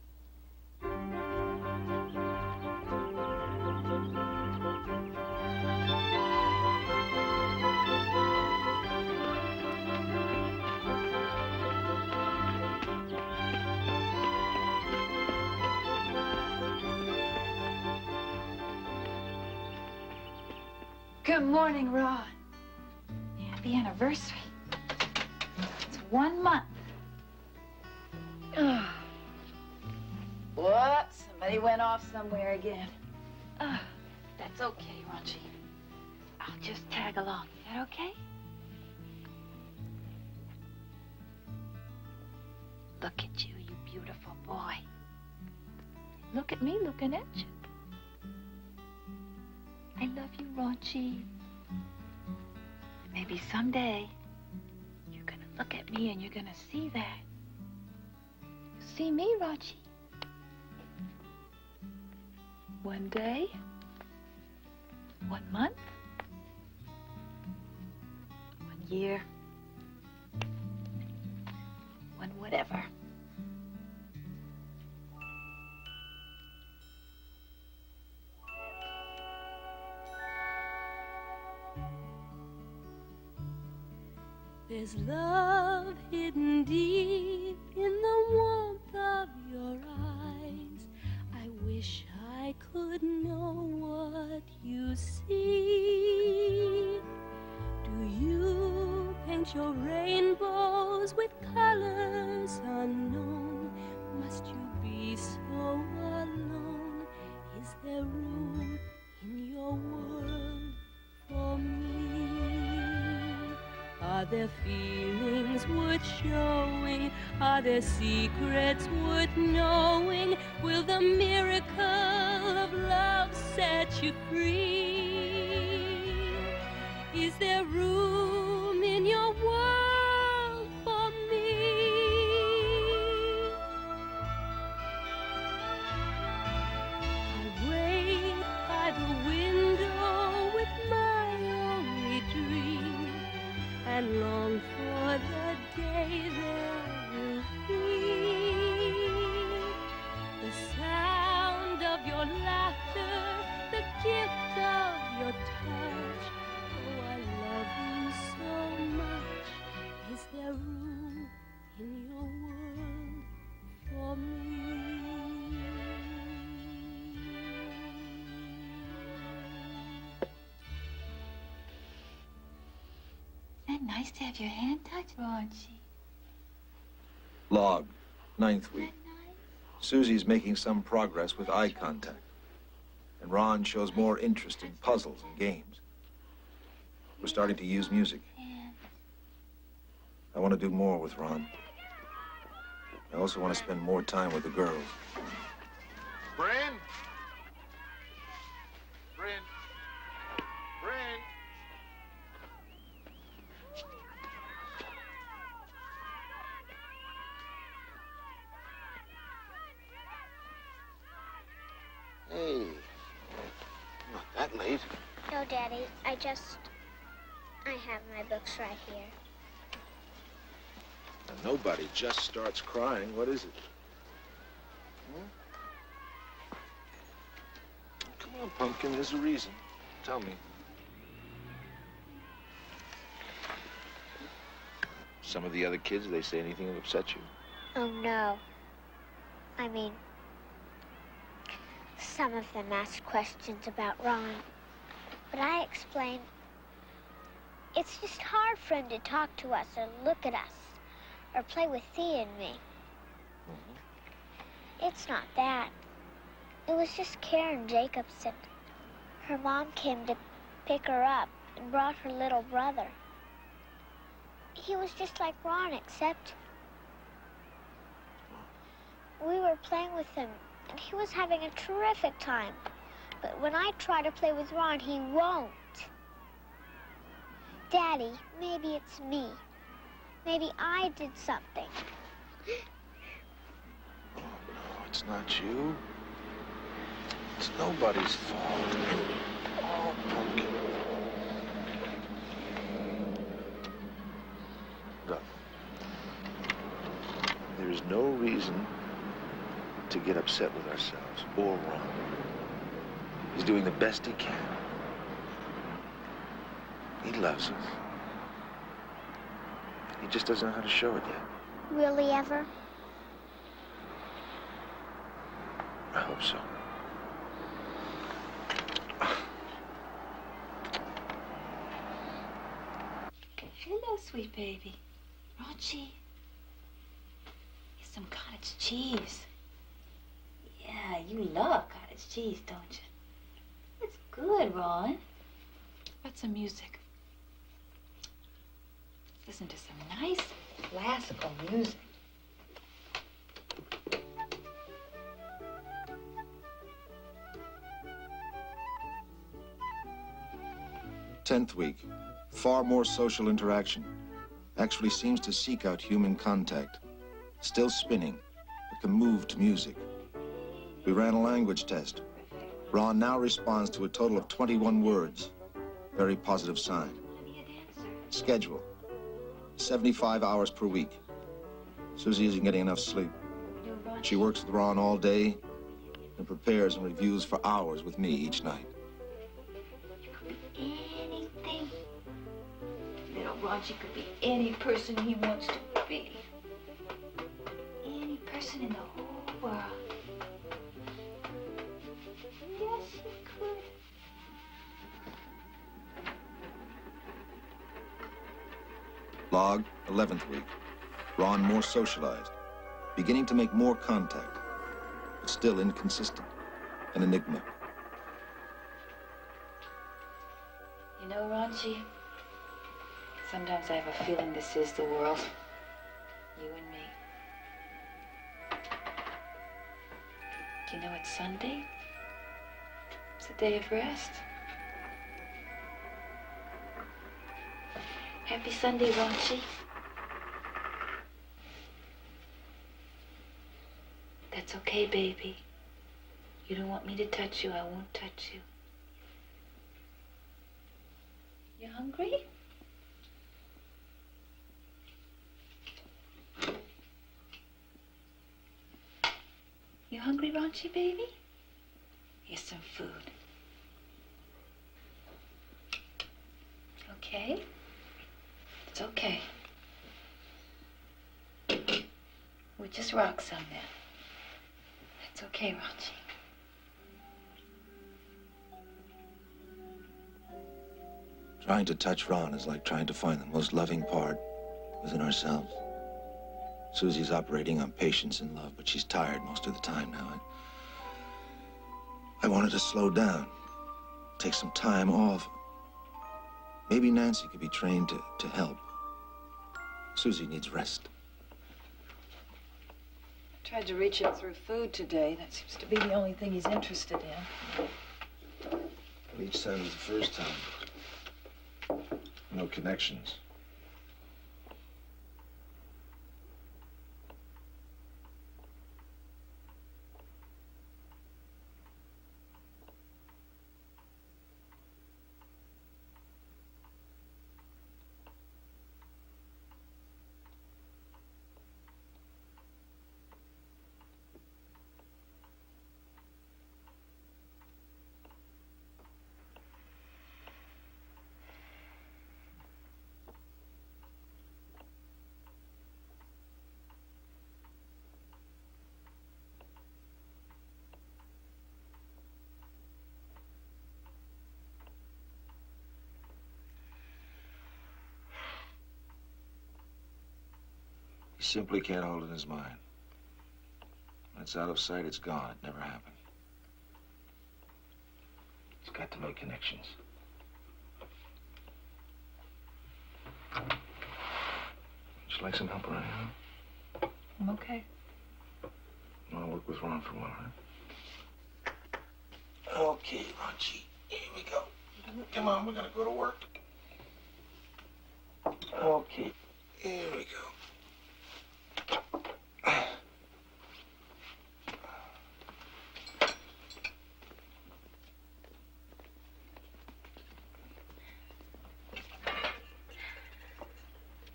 Good morning, Raun. Happy anniversary. It's 1 month. Whoops, somebody went off somewhere again. That's okay, Raji. I'll just tag along. Is that okay? Look at you, you beautiful boy. Look at me looking at you. I love you, Raji. Maybe someday you're gonna look at me and you're gonna see that. You see me, Raji. One day, 1 month, 1 year, 1 whatever. There's love hidden deep in the warmth of your eyes. I wish I could know what you see. Do you paint your rainbows with colors unknown? Must you be so alone? Is there room in your world for me? Are there feelings worth showing? Are there secrets worth knowing? Will the miracle of love set you free? Is there room in your world for me? nice to have your hand touched, Raunchy. Log, 9th week. Susie's making some progress with eye contact. And Ron shows more interest in puzzles and games. We're starting to use music. I want to do more with Ron. I also want to spend more time with the girls. Bryn? Bryn? Bryn? Hey, not that late. No, Daddy, I have my books right here. Nobody just starts crying. What is it? Come on, Pumpkin. There's a reason. Tell me. Some of the other kids, they say anything that upsets you? Oh, no. I mean, some of them ask questions about Ron. But I explain, it's just hard for him to talk to us or look at us or play with Thea and me. It's not that. It was just Karen Jacobson. Her mom came to pick her up and brought her little brother. He was just like Ron, except we were playing with him, and he was having a terrific time. But when I try to play with Ron, he won't. Daddy, maybe it's me. Maybe I did something. Oh, no, it's not you. It's nobody's fault. Oh, Pumpkin. Look, there is no reason to get upset with ourselves or Ron. He's doing the best he can. He loves us. He just doesn't know how to show it yet. Really, ever? I hope so. Hello, sweet baby. Raunchy. Here's some cottage cheese. Yeah, you love cottage cheese, don't you? It's good, Ron. What's some music? Listen to some nice classical music. Tenth week. Far more social interaction. Actually seems to seek out human contact. Still spinning, but can move to music. We ran a language test. Ron now responds to a total of 21 words. Very positive sign. Schedule. 75 hours per week. Susie isn't getting enough sleep. She works with Ron all day and prepares and reviews for hours with me each night. Anything. Little Raunchy could be any person he wants to be. Any person in the whole world. Yes, he could. Log, 11th week. Ron more socialized, beginning to make more contact, but still inconsistent, an enigma. You know, Raunchy, sometimes I have a feeling this is the world. You and me. Do you know it's Sunday? It's a day of rest. Happy Sunday, Raunchy. That's okay, baby. You don't want me to touch you, I won't touch you. You hungry? You hungry, Raunchy, baby? Here's some food. Okay? It's okay. We'll just rock some then. It's okay, Raunchy. Trying to touch Ron is like trying to find the most loving part within ourselves. Susie's operating on patience and love, but she's tired most of the time now. I wanted to slow down, take some time off. Maybe Nancy could be trained to help. Susie needs rest. Tried to reach him through food today. That seems to be the only thing he's interested in. Well, each time was the first time. No connections. He simply can't hold it in his mind. When it's out of sight, it's gone. It never happened. He's got to make connections. Would you like some help around here? I'm okay. You want to work with Ron for a while, huh? Okay, Ronchi. Here we go. Come on, we're gonna go to work. Okay. Here we go.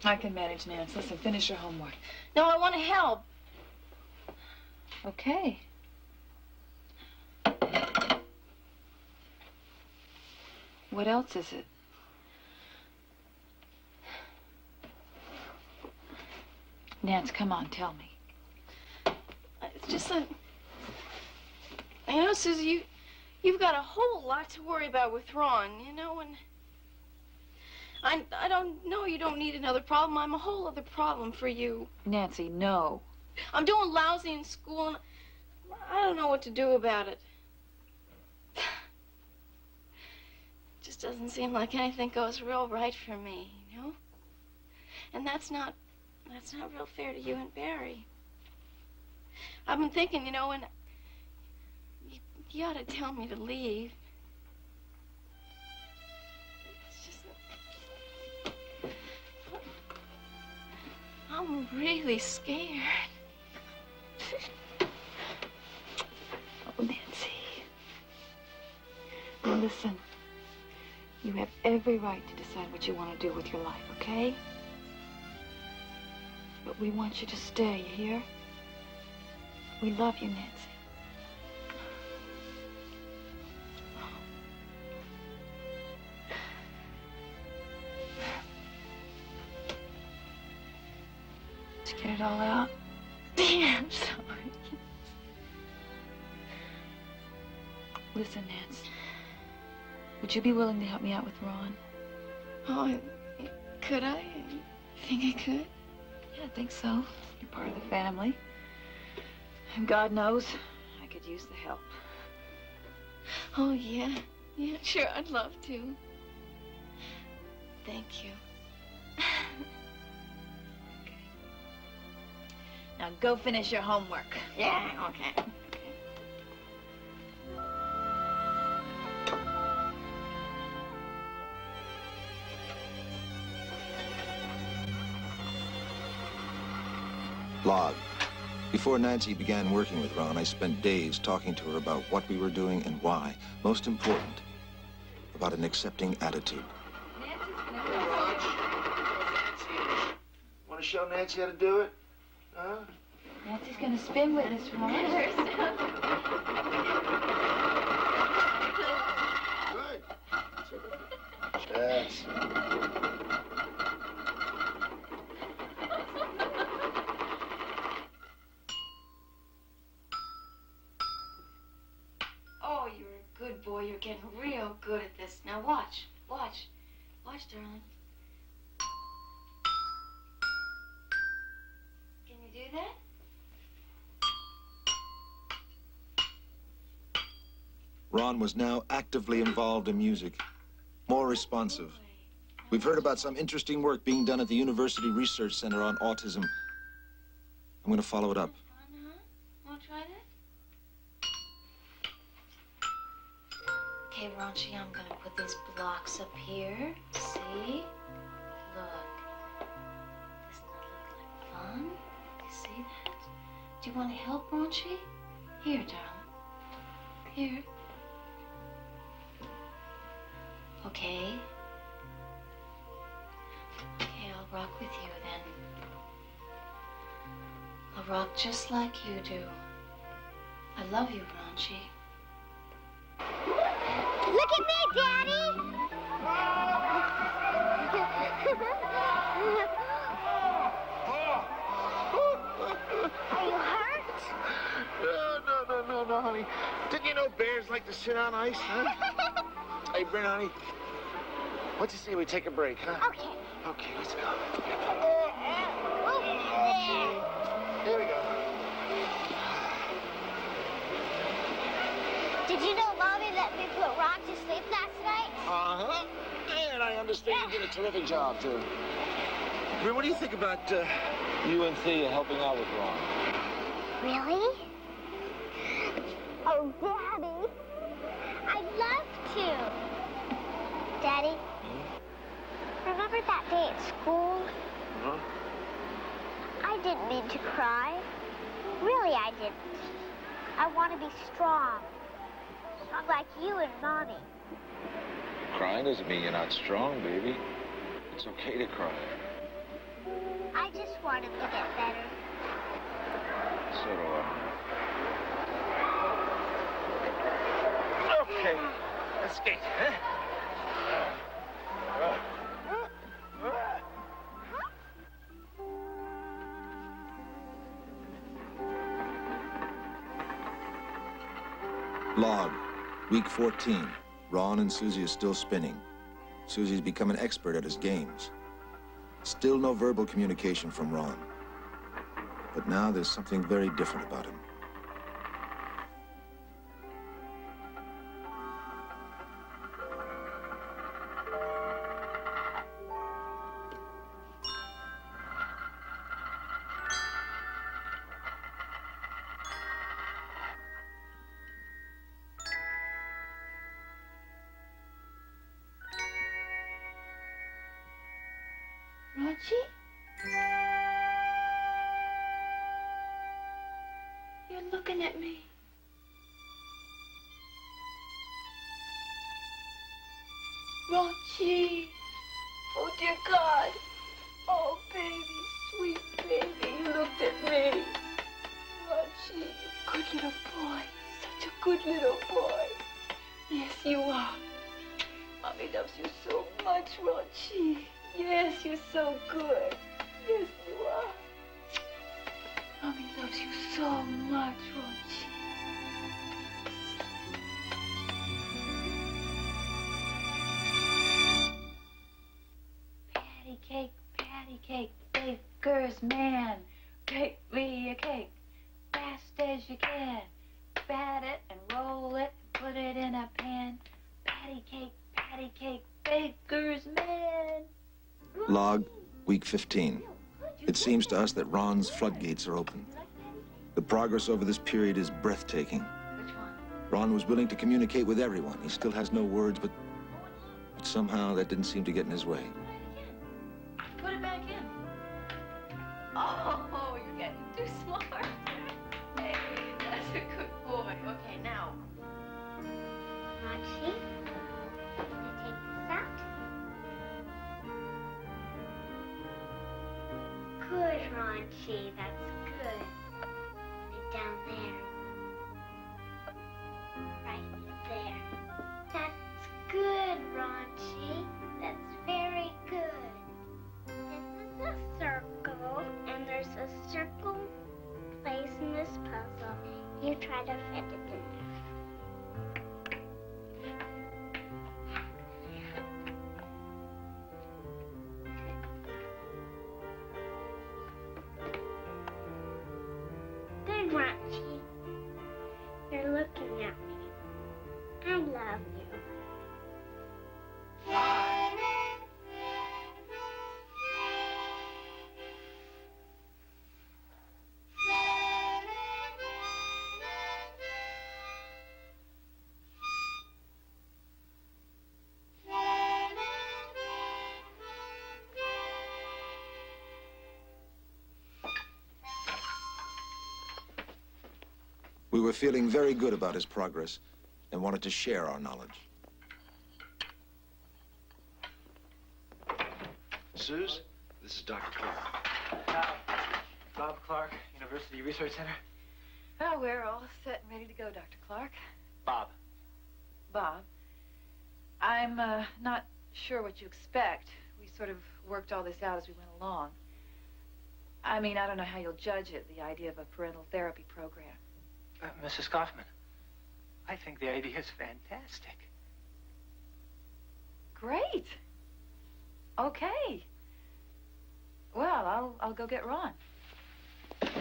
I can manage, Nance. Listen, finish your homework. No, I want to help. Okay. What else is it? Nance, come on, tell me. It's just that, you know, Susie, you've got a whole lot to worry about with Ron, you know, and I don't know, you don't need another problem. I'm a whole other problem for you. Nancy, no. I'm doing lousy in school, and I don't know what to do about it. It just doesn't seem like anything goes real right for me, you know? And that's not real fair to you and Barry. I've been thinking, you know, and you ought to tell me to leave. It's just that I'm really scared. Oh, Nancy. Now listen, you have every right to decide what you want to do with your life, okay? But we want you to stay, you hear? We love you, Nancy. Did you get it all out? I'm sorry. Listen, Nance. Would you be willing to help me out with Ron? Oh, could I? Think I could? Yeah, I think so. You're part of the family. And God knows, I could use the help. Oh, yeah. Yeah, sure, I'd love to. Thank you. Okay. Now go finish your homework. Yeah, okay. Log. Before Nancy began working with Ron, I spent days talking to her about what we were doing and why. Most important, about an accepting attitude. Want to show Nancy how to do it? Huh? Nancy's gonna spin with us, Ron. Good. Yes. Oh, you're a good boy. You're getting real good at this. Now watch. Watch. Watch, darling. Can you do that? Raun was now actively involved in music, more responsive. We've heard about some interesting work being done at the University Research Center on autism. I'm going to follow it up. Want to try that? Okay, Raunchy, I'm going to put these blocks up here. See? Look. Doesn't that look like fun? You see that? Do you want to help, Raunchy? Here, darling. Here. Okay. Okay, I'll rock with you then. I'll rock just like you do. I love you, Raunchy. Look at me, Daddy! Are you hurt? No, honey. Didn't you know bears like to sit on ice, huh? Hey, Bryn, honey. What do you say we take a break, huh? Okay. Okay, let's go. Here we go. Did you know Mommy let me put Ron to sleep last night? Uh-huh. And I understand you did a terrific job, too. Bryn, what do you think about you and Thea helping out with Ron? Really? Oh, Daddy. I'd love to. Daddy, remember that day at school? Huh? I didn't mean to cry. Really, I didn't. I want to be strong. Strong like you and Mommy. Crying doesn't mean you're not strong, baby. It's okay to cry. I just want him to get better. So do I. Okay, let's skate, huh? Log, week 14. Raun and Susie are still spinning. Susie's become an expert at his games. Still no verbal communication from Raun. But now there's something very different about him. Raunchy? You're looking at me. Raunchy. Oh, dear God. Oh, baby, sweet baby, you looked at me. Raunchy, you good little boy. Such a good little boy. Yes, you are. Mommy loves you so much, Raunchy. Yes, you're so good. Yes, you are. Mommy loves you so much, Raunchy. Patty cake, baker's man. Bake me a cake, fast as you can. Bat it and roll it and put it in a pan. Patty cake, baker's man. Log, week 15. It seems to us that Raun's floodgates are open. The progress over this period is breathtaking. Raun was willing to communicate with everyone. He still has no words, but somehow that didn't seem to get in his way. Put it back in. Oh, you're getting too smart. Hey, that's a good boy. Okay, now. Raunchy, can you take this out? Good, Raunchy, that's good. And down there. Right there. That's good, Raunchy. That's very good. This is a circle, and there's a circle place in this puzzle. You try to fit it in there. We were feeling very good about his progress and wanted to share our knowledge. Suze, this is Dr. Clark. Bob Clark, University Research Center. Oh, we're all set and ready to go, Dr. Clark. Bob. Bob, I'm not sure what you expect. We sort of worked all this out as we went along. I mean, I don't know how you'll judge it, the idea of a parental therapy program. Mrs. Kaufman, I think the idea is fantastic. Great. Okay. Well, I'll go get Ron. There's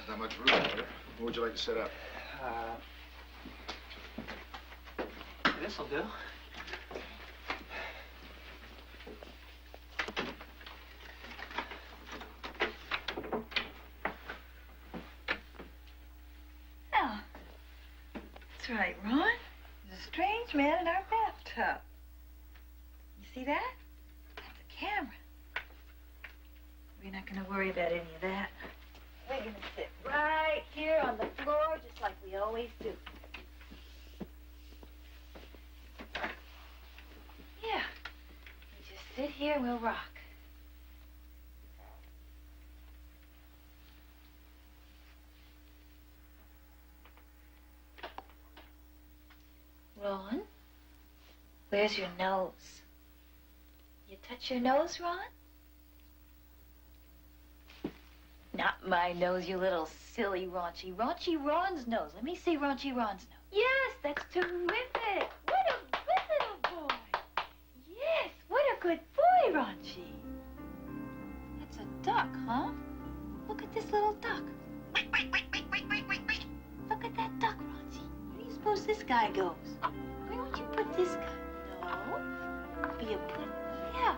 not much room here. What would you like to set up? This'll do. Oh, that's right, Ron. There's a strange man in our bathtub. You see that? That's a camera. We're not going to worry about any of that. We're going to sit right here on the floor just like we always do. Yeah. We just sit here and we'll rock. Ron, where's your nose? You touch your nose, Ron? Not my nose, you little silly raunchy. Raunchy Ron's nose. Let me see Raunchy Ron's nose. Yes, that's terrific. What a good little boy. Yes, what a good boy, Raunchy. That's a duck, huh? Look at this little duck. Look at that duck, Raunchy. Where do you suppose this guy goes? Where would you put this guy? No. Be a good... Yeah,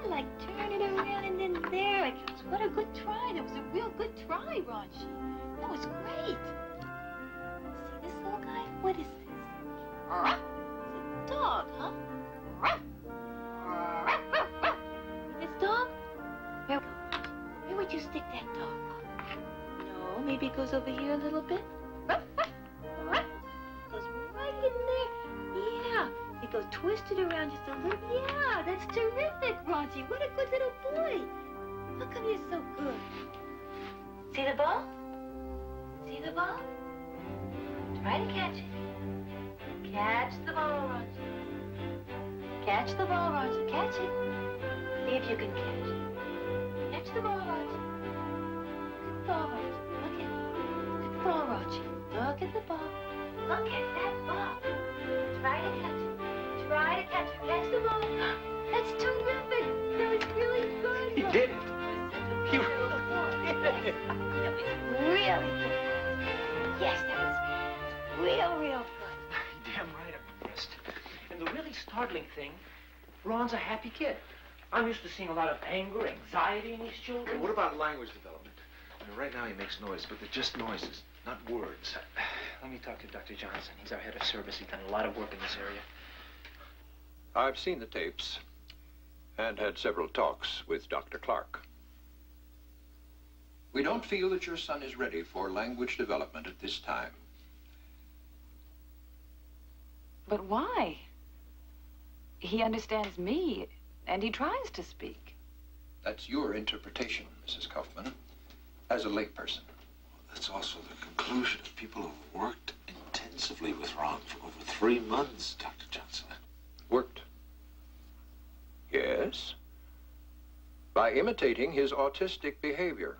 like turn it around and then there it goes. What a good try. That was a real good try, Raunchy. That was great. See this little guy? What is this? It's a dog, huh? This dog? Where would you stick that dog? No, maybe it goes over here a little bit. Goes right in there. Yeah. It goes twisted around just a little. Yeah, that's terrific, Raunchy. What a good little boy. How come you're so good? See the ball? See the ball? Try to catch it. Catch the ball, Raunchy. Catch the ball, Raunchy. Catch it. See if you can catch it. Catch the ball, Raunchy. Look at the ball, Raunchy. Look at the ball, Raunchy. Look at the ball. Look at that ball. Try to catch it. Try to catch it. Catch the ball. That's terrific. That was really good. You did it. You did it. That was really good. Yes, that was real, real good. Damn right I'm impressed. And the really startling thing, Ron's a happy kid. I'm used to seeing a lot of anger, anxiety in these children. What about language development? I mean, right now he makes noise, but they're just noises, not words. Let me talk to Dr. Johnson. He's our head of service. He's done a lot of work in this area. I've seen the tapes and had several talks with Dr. Clark. We don't feel that your son is ready for language development at this time. But why? He understands me, and he tries to speak. That's your interpretation, Mrs. Kaufman, as a layperson. That's also the conclusion of people who've worked intensively with Ron for over 3 months, Dr. Johnson. Worked? Yes. By imitating his autistic behavior.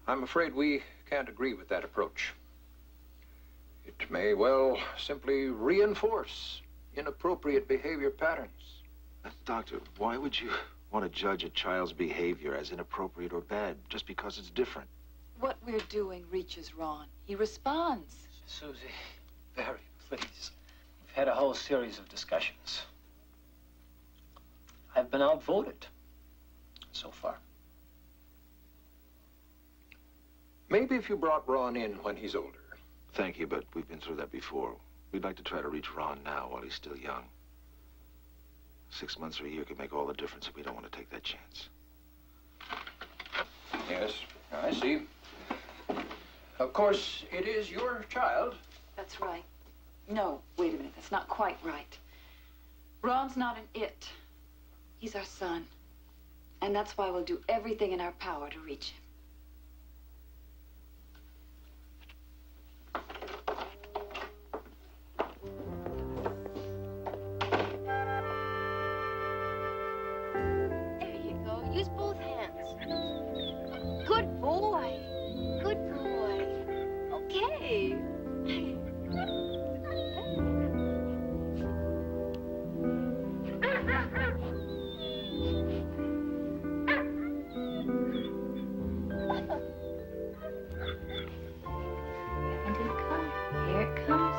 I'm afraid we can't agree with that approach. It may well simply reinforce inappropriate behavior patterns. Doctor, why would you want to judge a child's behavior as inappropriate or bad just because it's different? What we're doing reaches Ron. He responds. Susie, Barry, please. We've had a whole series of discussions. I've been outvoted so far. Maybe if you brought Ron in when he's older. Thank you, but we've been through that before. We'd like to try to reach Ron now while he's still young. 6 months or a year could make all the difference, and we don't want to take that chance. Yes, I see. Of course, it is your child. That's right. No, wait a minute. That's not quite right. Ron's not an it. He's our son. And that's why we'll do everything in our power to reach him. There you go. Use both hands. Good boy. Good boy. Okay. Here it comes.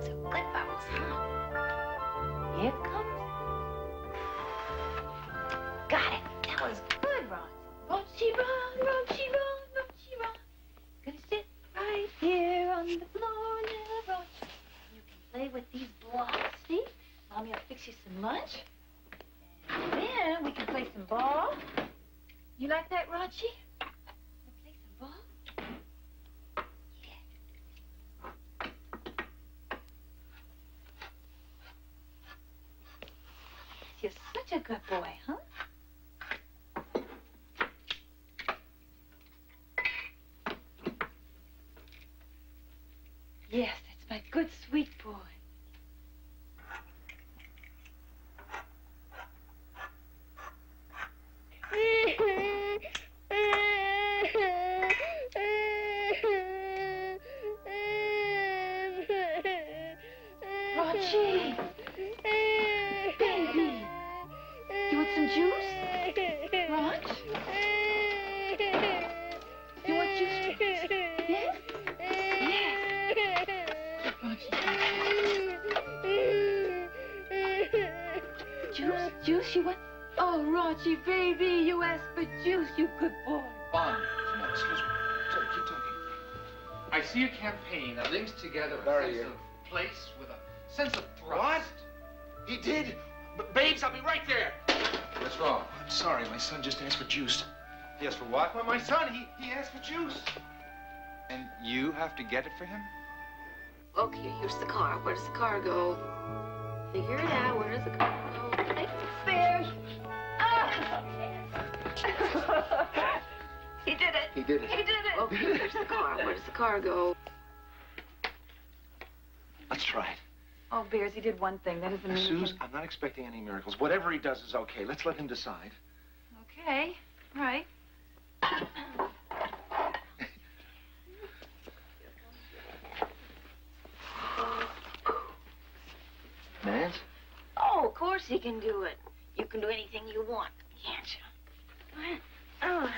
So good bubbles, huh? Here it comes. Got it. That was good, Ron. Ron-chi, Ron, Ron-chi, Ron, Ron-chi, Ron. Gonna sit right here on the floor, little Ron-chi. You can play with these blocks, see? Mommy will fix you some lunch. And then we can play some ball. You like that, Ron-chi? Play some ball? You're such a good boy, huh? Yes, that's my good, sweet boy. Rachi! Baby! You want some juice? Rach? You want juice? Yes? Juice? Juice? You want? Oh, Rachi, baby, you asked for juice, you good boy. Bond. No, excuse me. Sorry, keep talking. I see a campaign that links together a sense of place with a sense of thrust. What? He did? Babes, I'll be right there. What's wrong? I'm sorry, my son just asked for juice. He asked for what? Well, my son, he asked for juice. And you have to get it for him? Okay, here's the car. Where does the car go? Figure it out. Where does the car go? Take the stairs. Ah! He did it. He did it. He did it. Okay, here's the car. Where does the car go? Let's try it. Oh, Bears, he did one thing. That doesn't mean Suze, I'm not expecting any miracles. Whatever he does is okay. Let's let him decide. Okay, all right. Nance? Oh, of course he can do it. You can do anything you want, can't you? Go ahead. Oh.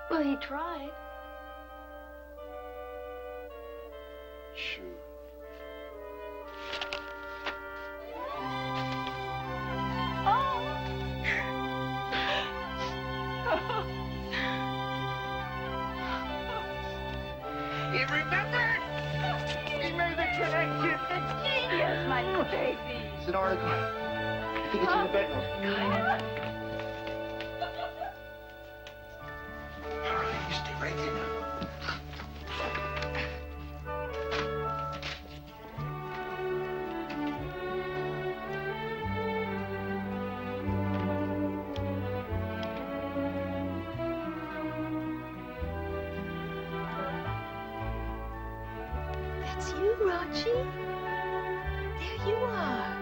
Well, he tried. Sure. He remembered! He made the connection! The genius, my baby! It's an article. I think it's in the bedroom. All right, you stay right there now. That's you, Rachi. There you are.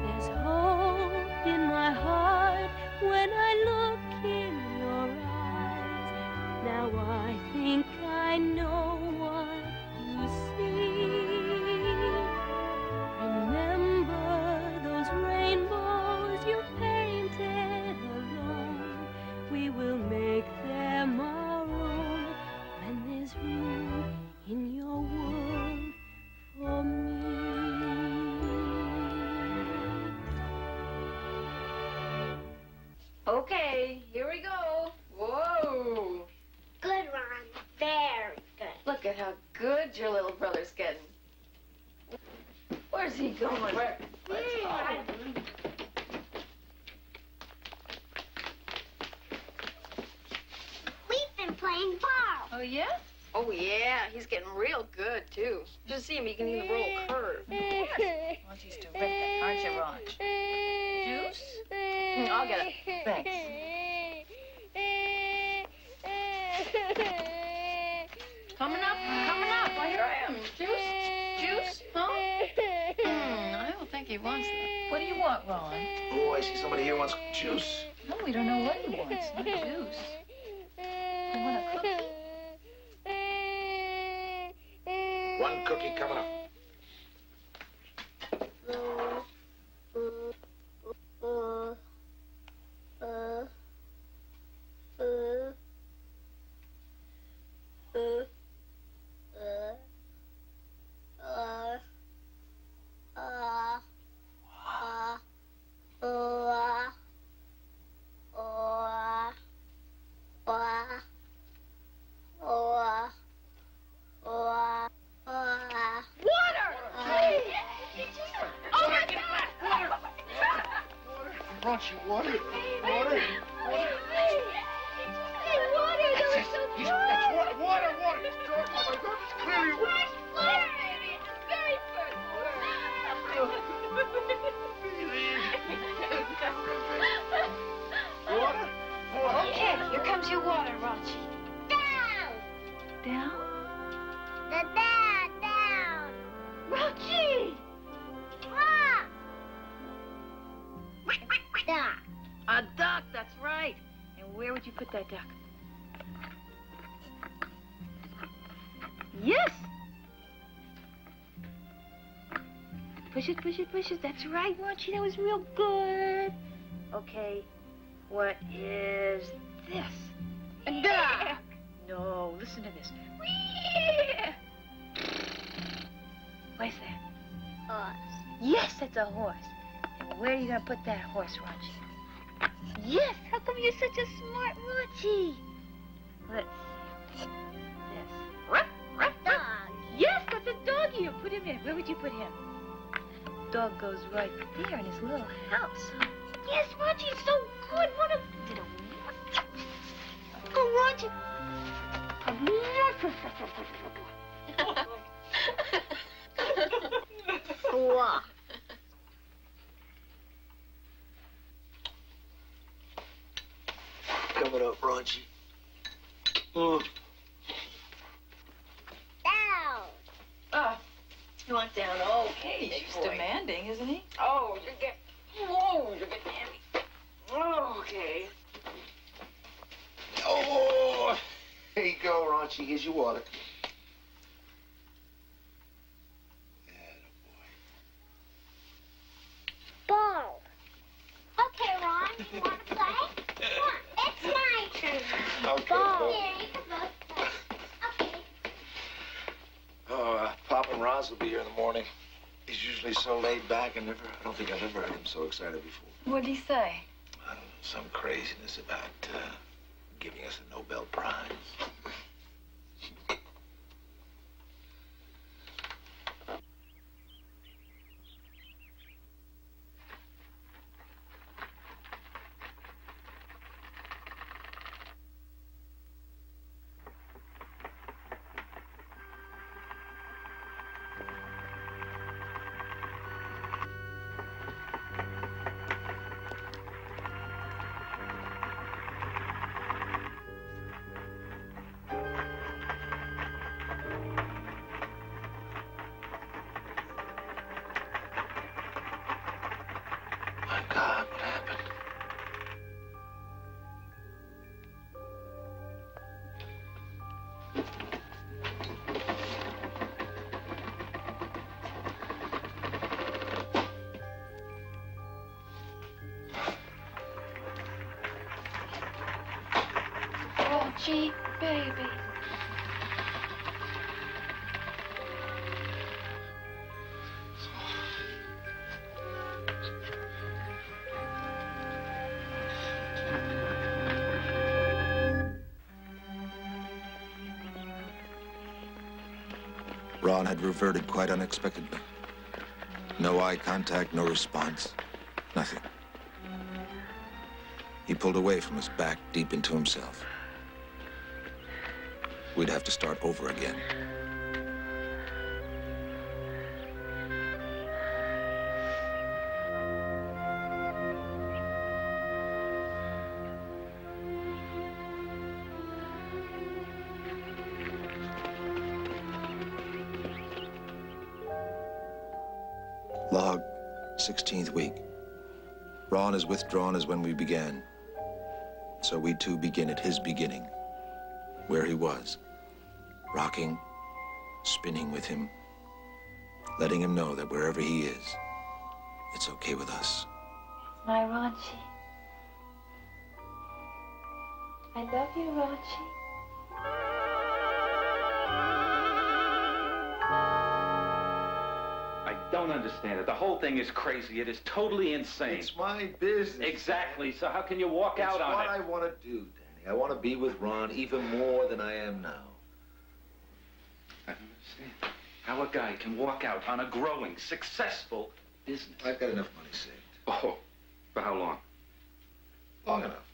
There's hope in my heart when I look in your eyes. Now good your little brother's getting. Where's he going? Where? We've been playing ball. Oh, yeah? Oh, yeah. He's getting real good, too. Just see him, he can even roll a curve. Archie's terrific, aren't you, Ron? Juice? I'll get it. Thanks. Coming up. Well, here I am. Juice? Huh? I don't think he wants that. What do you want, Ron? Oh, I see somebody here wants juice. No, we don't know what he wants. Not juice. You want a cookie? One cookie coming up. Raunchy, water. Water. That's water. Water. Clearly. Water. Okay, here comes your water, Raunchy. Down. Down? Down. Raunchy! Up. Duck. A duck, that's right. And where would you put that duck? Yes. Push it. That's right, Raunchy. That was real good. Okay, what is this? A duck. No, listen to this. What's that? Horse. Yes, that's a horse. And where are you going to put that horse, Raunchy? Yes, how come you're such a smart Raunchy? Let's see. This. Dog. Yes, that's a doggy. You put him in. Where would you put him? Dog goes right there in his little house. Yes, Raunchy's so good. What a... Oh, Raunchy. Wow. Coming up, Raunchy. Down. You want down? Okay, he's demanding, isn't he? Oh, you get heavy. Okay. Oh, here you go, Raunchy. Here's your water. Ball. Okay, Ron, you want to play? Come on, it's my turn. Okay, Ball. Bo. Here, you can both play. Okay. Oh, Pop and Roz will be here in the morning. He's usually so laid back and I don't think I've ever heard him so excited before. What'd he say? I don't know, some craziness about giving us a Nobel Prize. God, what happened? Raunchy, baby. Ron had reverted quite unexpectedly. No eye contact, no response, nothing. He pulled away from us, back deep into himself. We'd have to start over again. Log, 16th week. Ron as withdrawn as when we began. So we too begin at his beginning, where he was, rocking, spinning with him, letting him know that wherever he is, it's okay with us. My Raunchy. I love you, Raunchy. I don't understand it. The whole thing is crazy. It is totally insane. It's my business. Exactly. So how can you walk out on it? It's what I want to do, Danny. I want to be with Ron even more than I am now. I don't understand how a guy can walk out on a growing, successful business. I've got enough money saved. Oh, for how long? Long enough.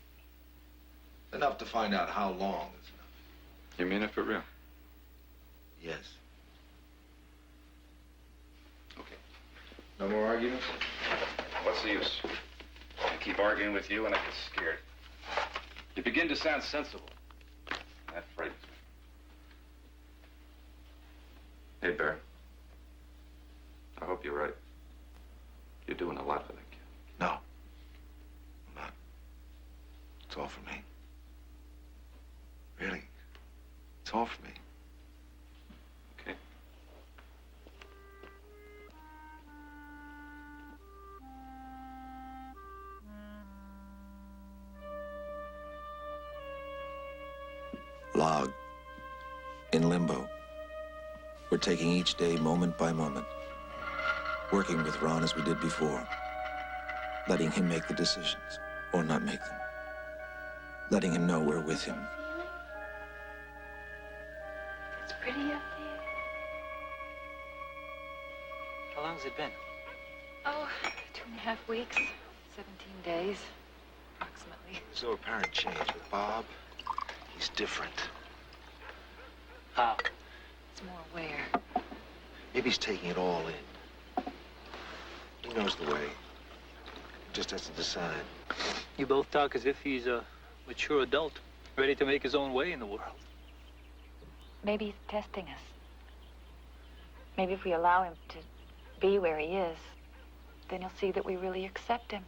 Enough to find out how long is enough. You mean it for real? Yes. Okay. No more arguments? What's the use? I keep arguing with you and I get scared. You begin to sound sensible. That frightens me. Hey, Bear. I hope you're right. You're doing a lot for that kid. No. I'm not. It's all for me. Really. It's all for me. Okay. Log, in limbo. We're taking each day moment by moment, working with Ron as we did before, letting him make the decisions or not make them, letting him know we're with him. It's pretty up there. How long has it been? Oh, 2.5 weeks, 17 days, approximately. There's no apparent change with Bob. He's different. How? It's more aware. Maybe he's taking it all in. He knows the way. He just has to decide. You both talk as if he's a mature adult, ready to make his own way in the world. Maybe he's testing us. Maybe if we allow him to be where he is, then he'll see that we really accept him.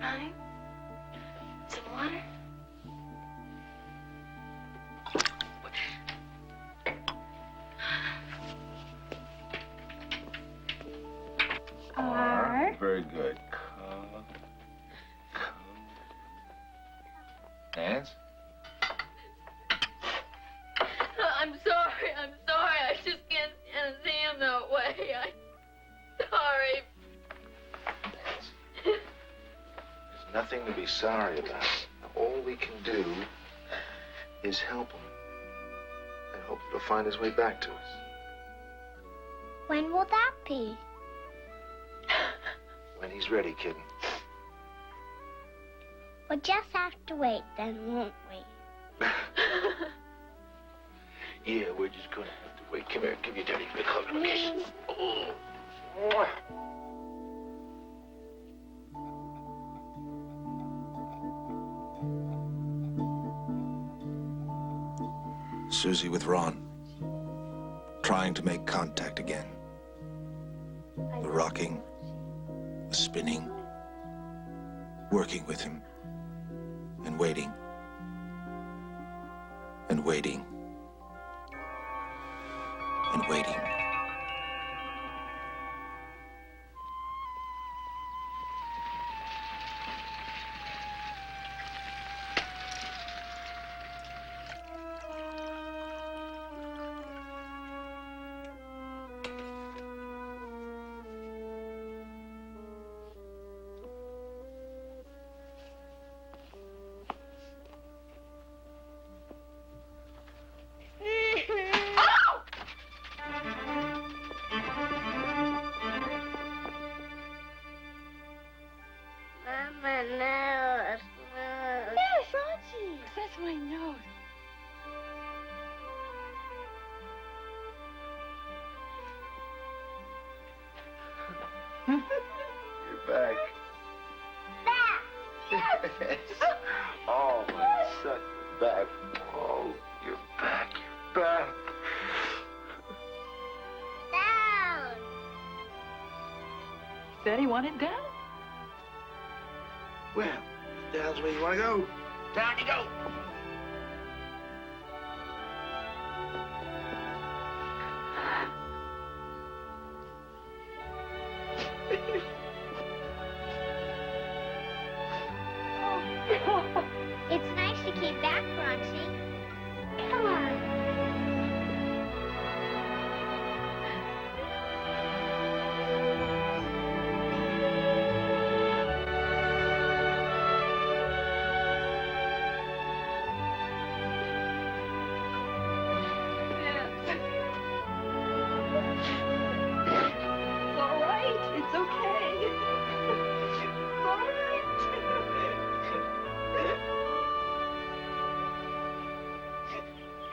Ryan? Some water? Very good. Hands? I'm sorry. I just can't stand to see him that way. I'm sorry. There's nothing to be sorry about. All we can do is help him and hope he'll find his way back to us. When will that be? When he's ready, kitten. We'll just have to wait then, won't we? Yeah, we're just gonna have to wait. Come here, give your daddy a big hug and a kiss. Oh. Mwah. Susie with Ron, trying to make contact again. The rocking, the spinning, working with him, and waiting, and waiting, and waiting. back. Oh, you're back. You're back. Down. Said he wanted down? Well, down's where you want to go. Down you go. It's nice to keep back, Bronchi. Come on. It's all right. It's okay. It's all right.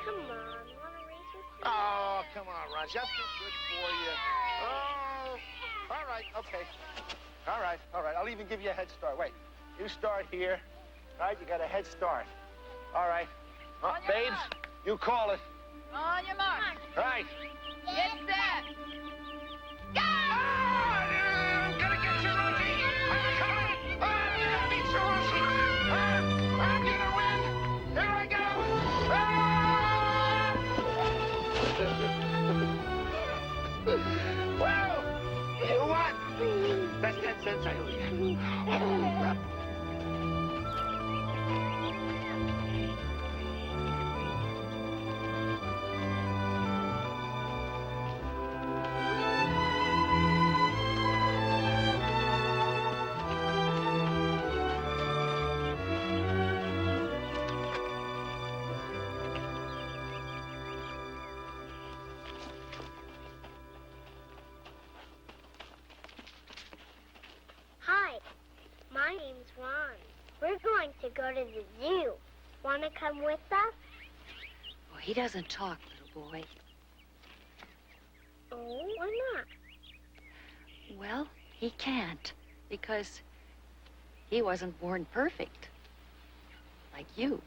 Come on. Want to race with me? Oh, come on, Ron. That's too good for you. Oh, all right, okay. All right. I'll even give you a head start. Wait, you start here. All right, you got a head start. All right. Babes, you call it. On your mark. Right. Get set. Go! I'm gonna get you, Rosie. I'm coming. I'm gonna beat you, Rosie. I'm gonna win. Here I go. Well, you won. That's 10 cents I owe you. Oh, Hi, my name's Ron. We're going to go to the zoo. Want to come with us? Well, he doesn't talk, little boy. Oh, why not? Well, he can't, because he wasn't born perfect. Like you.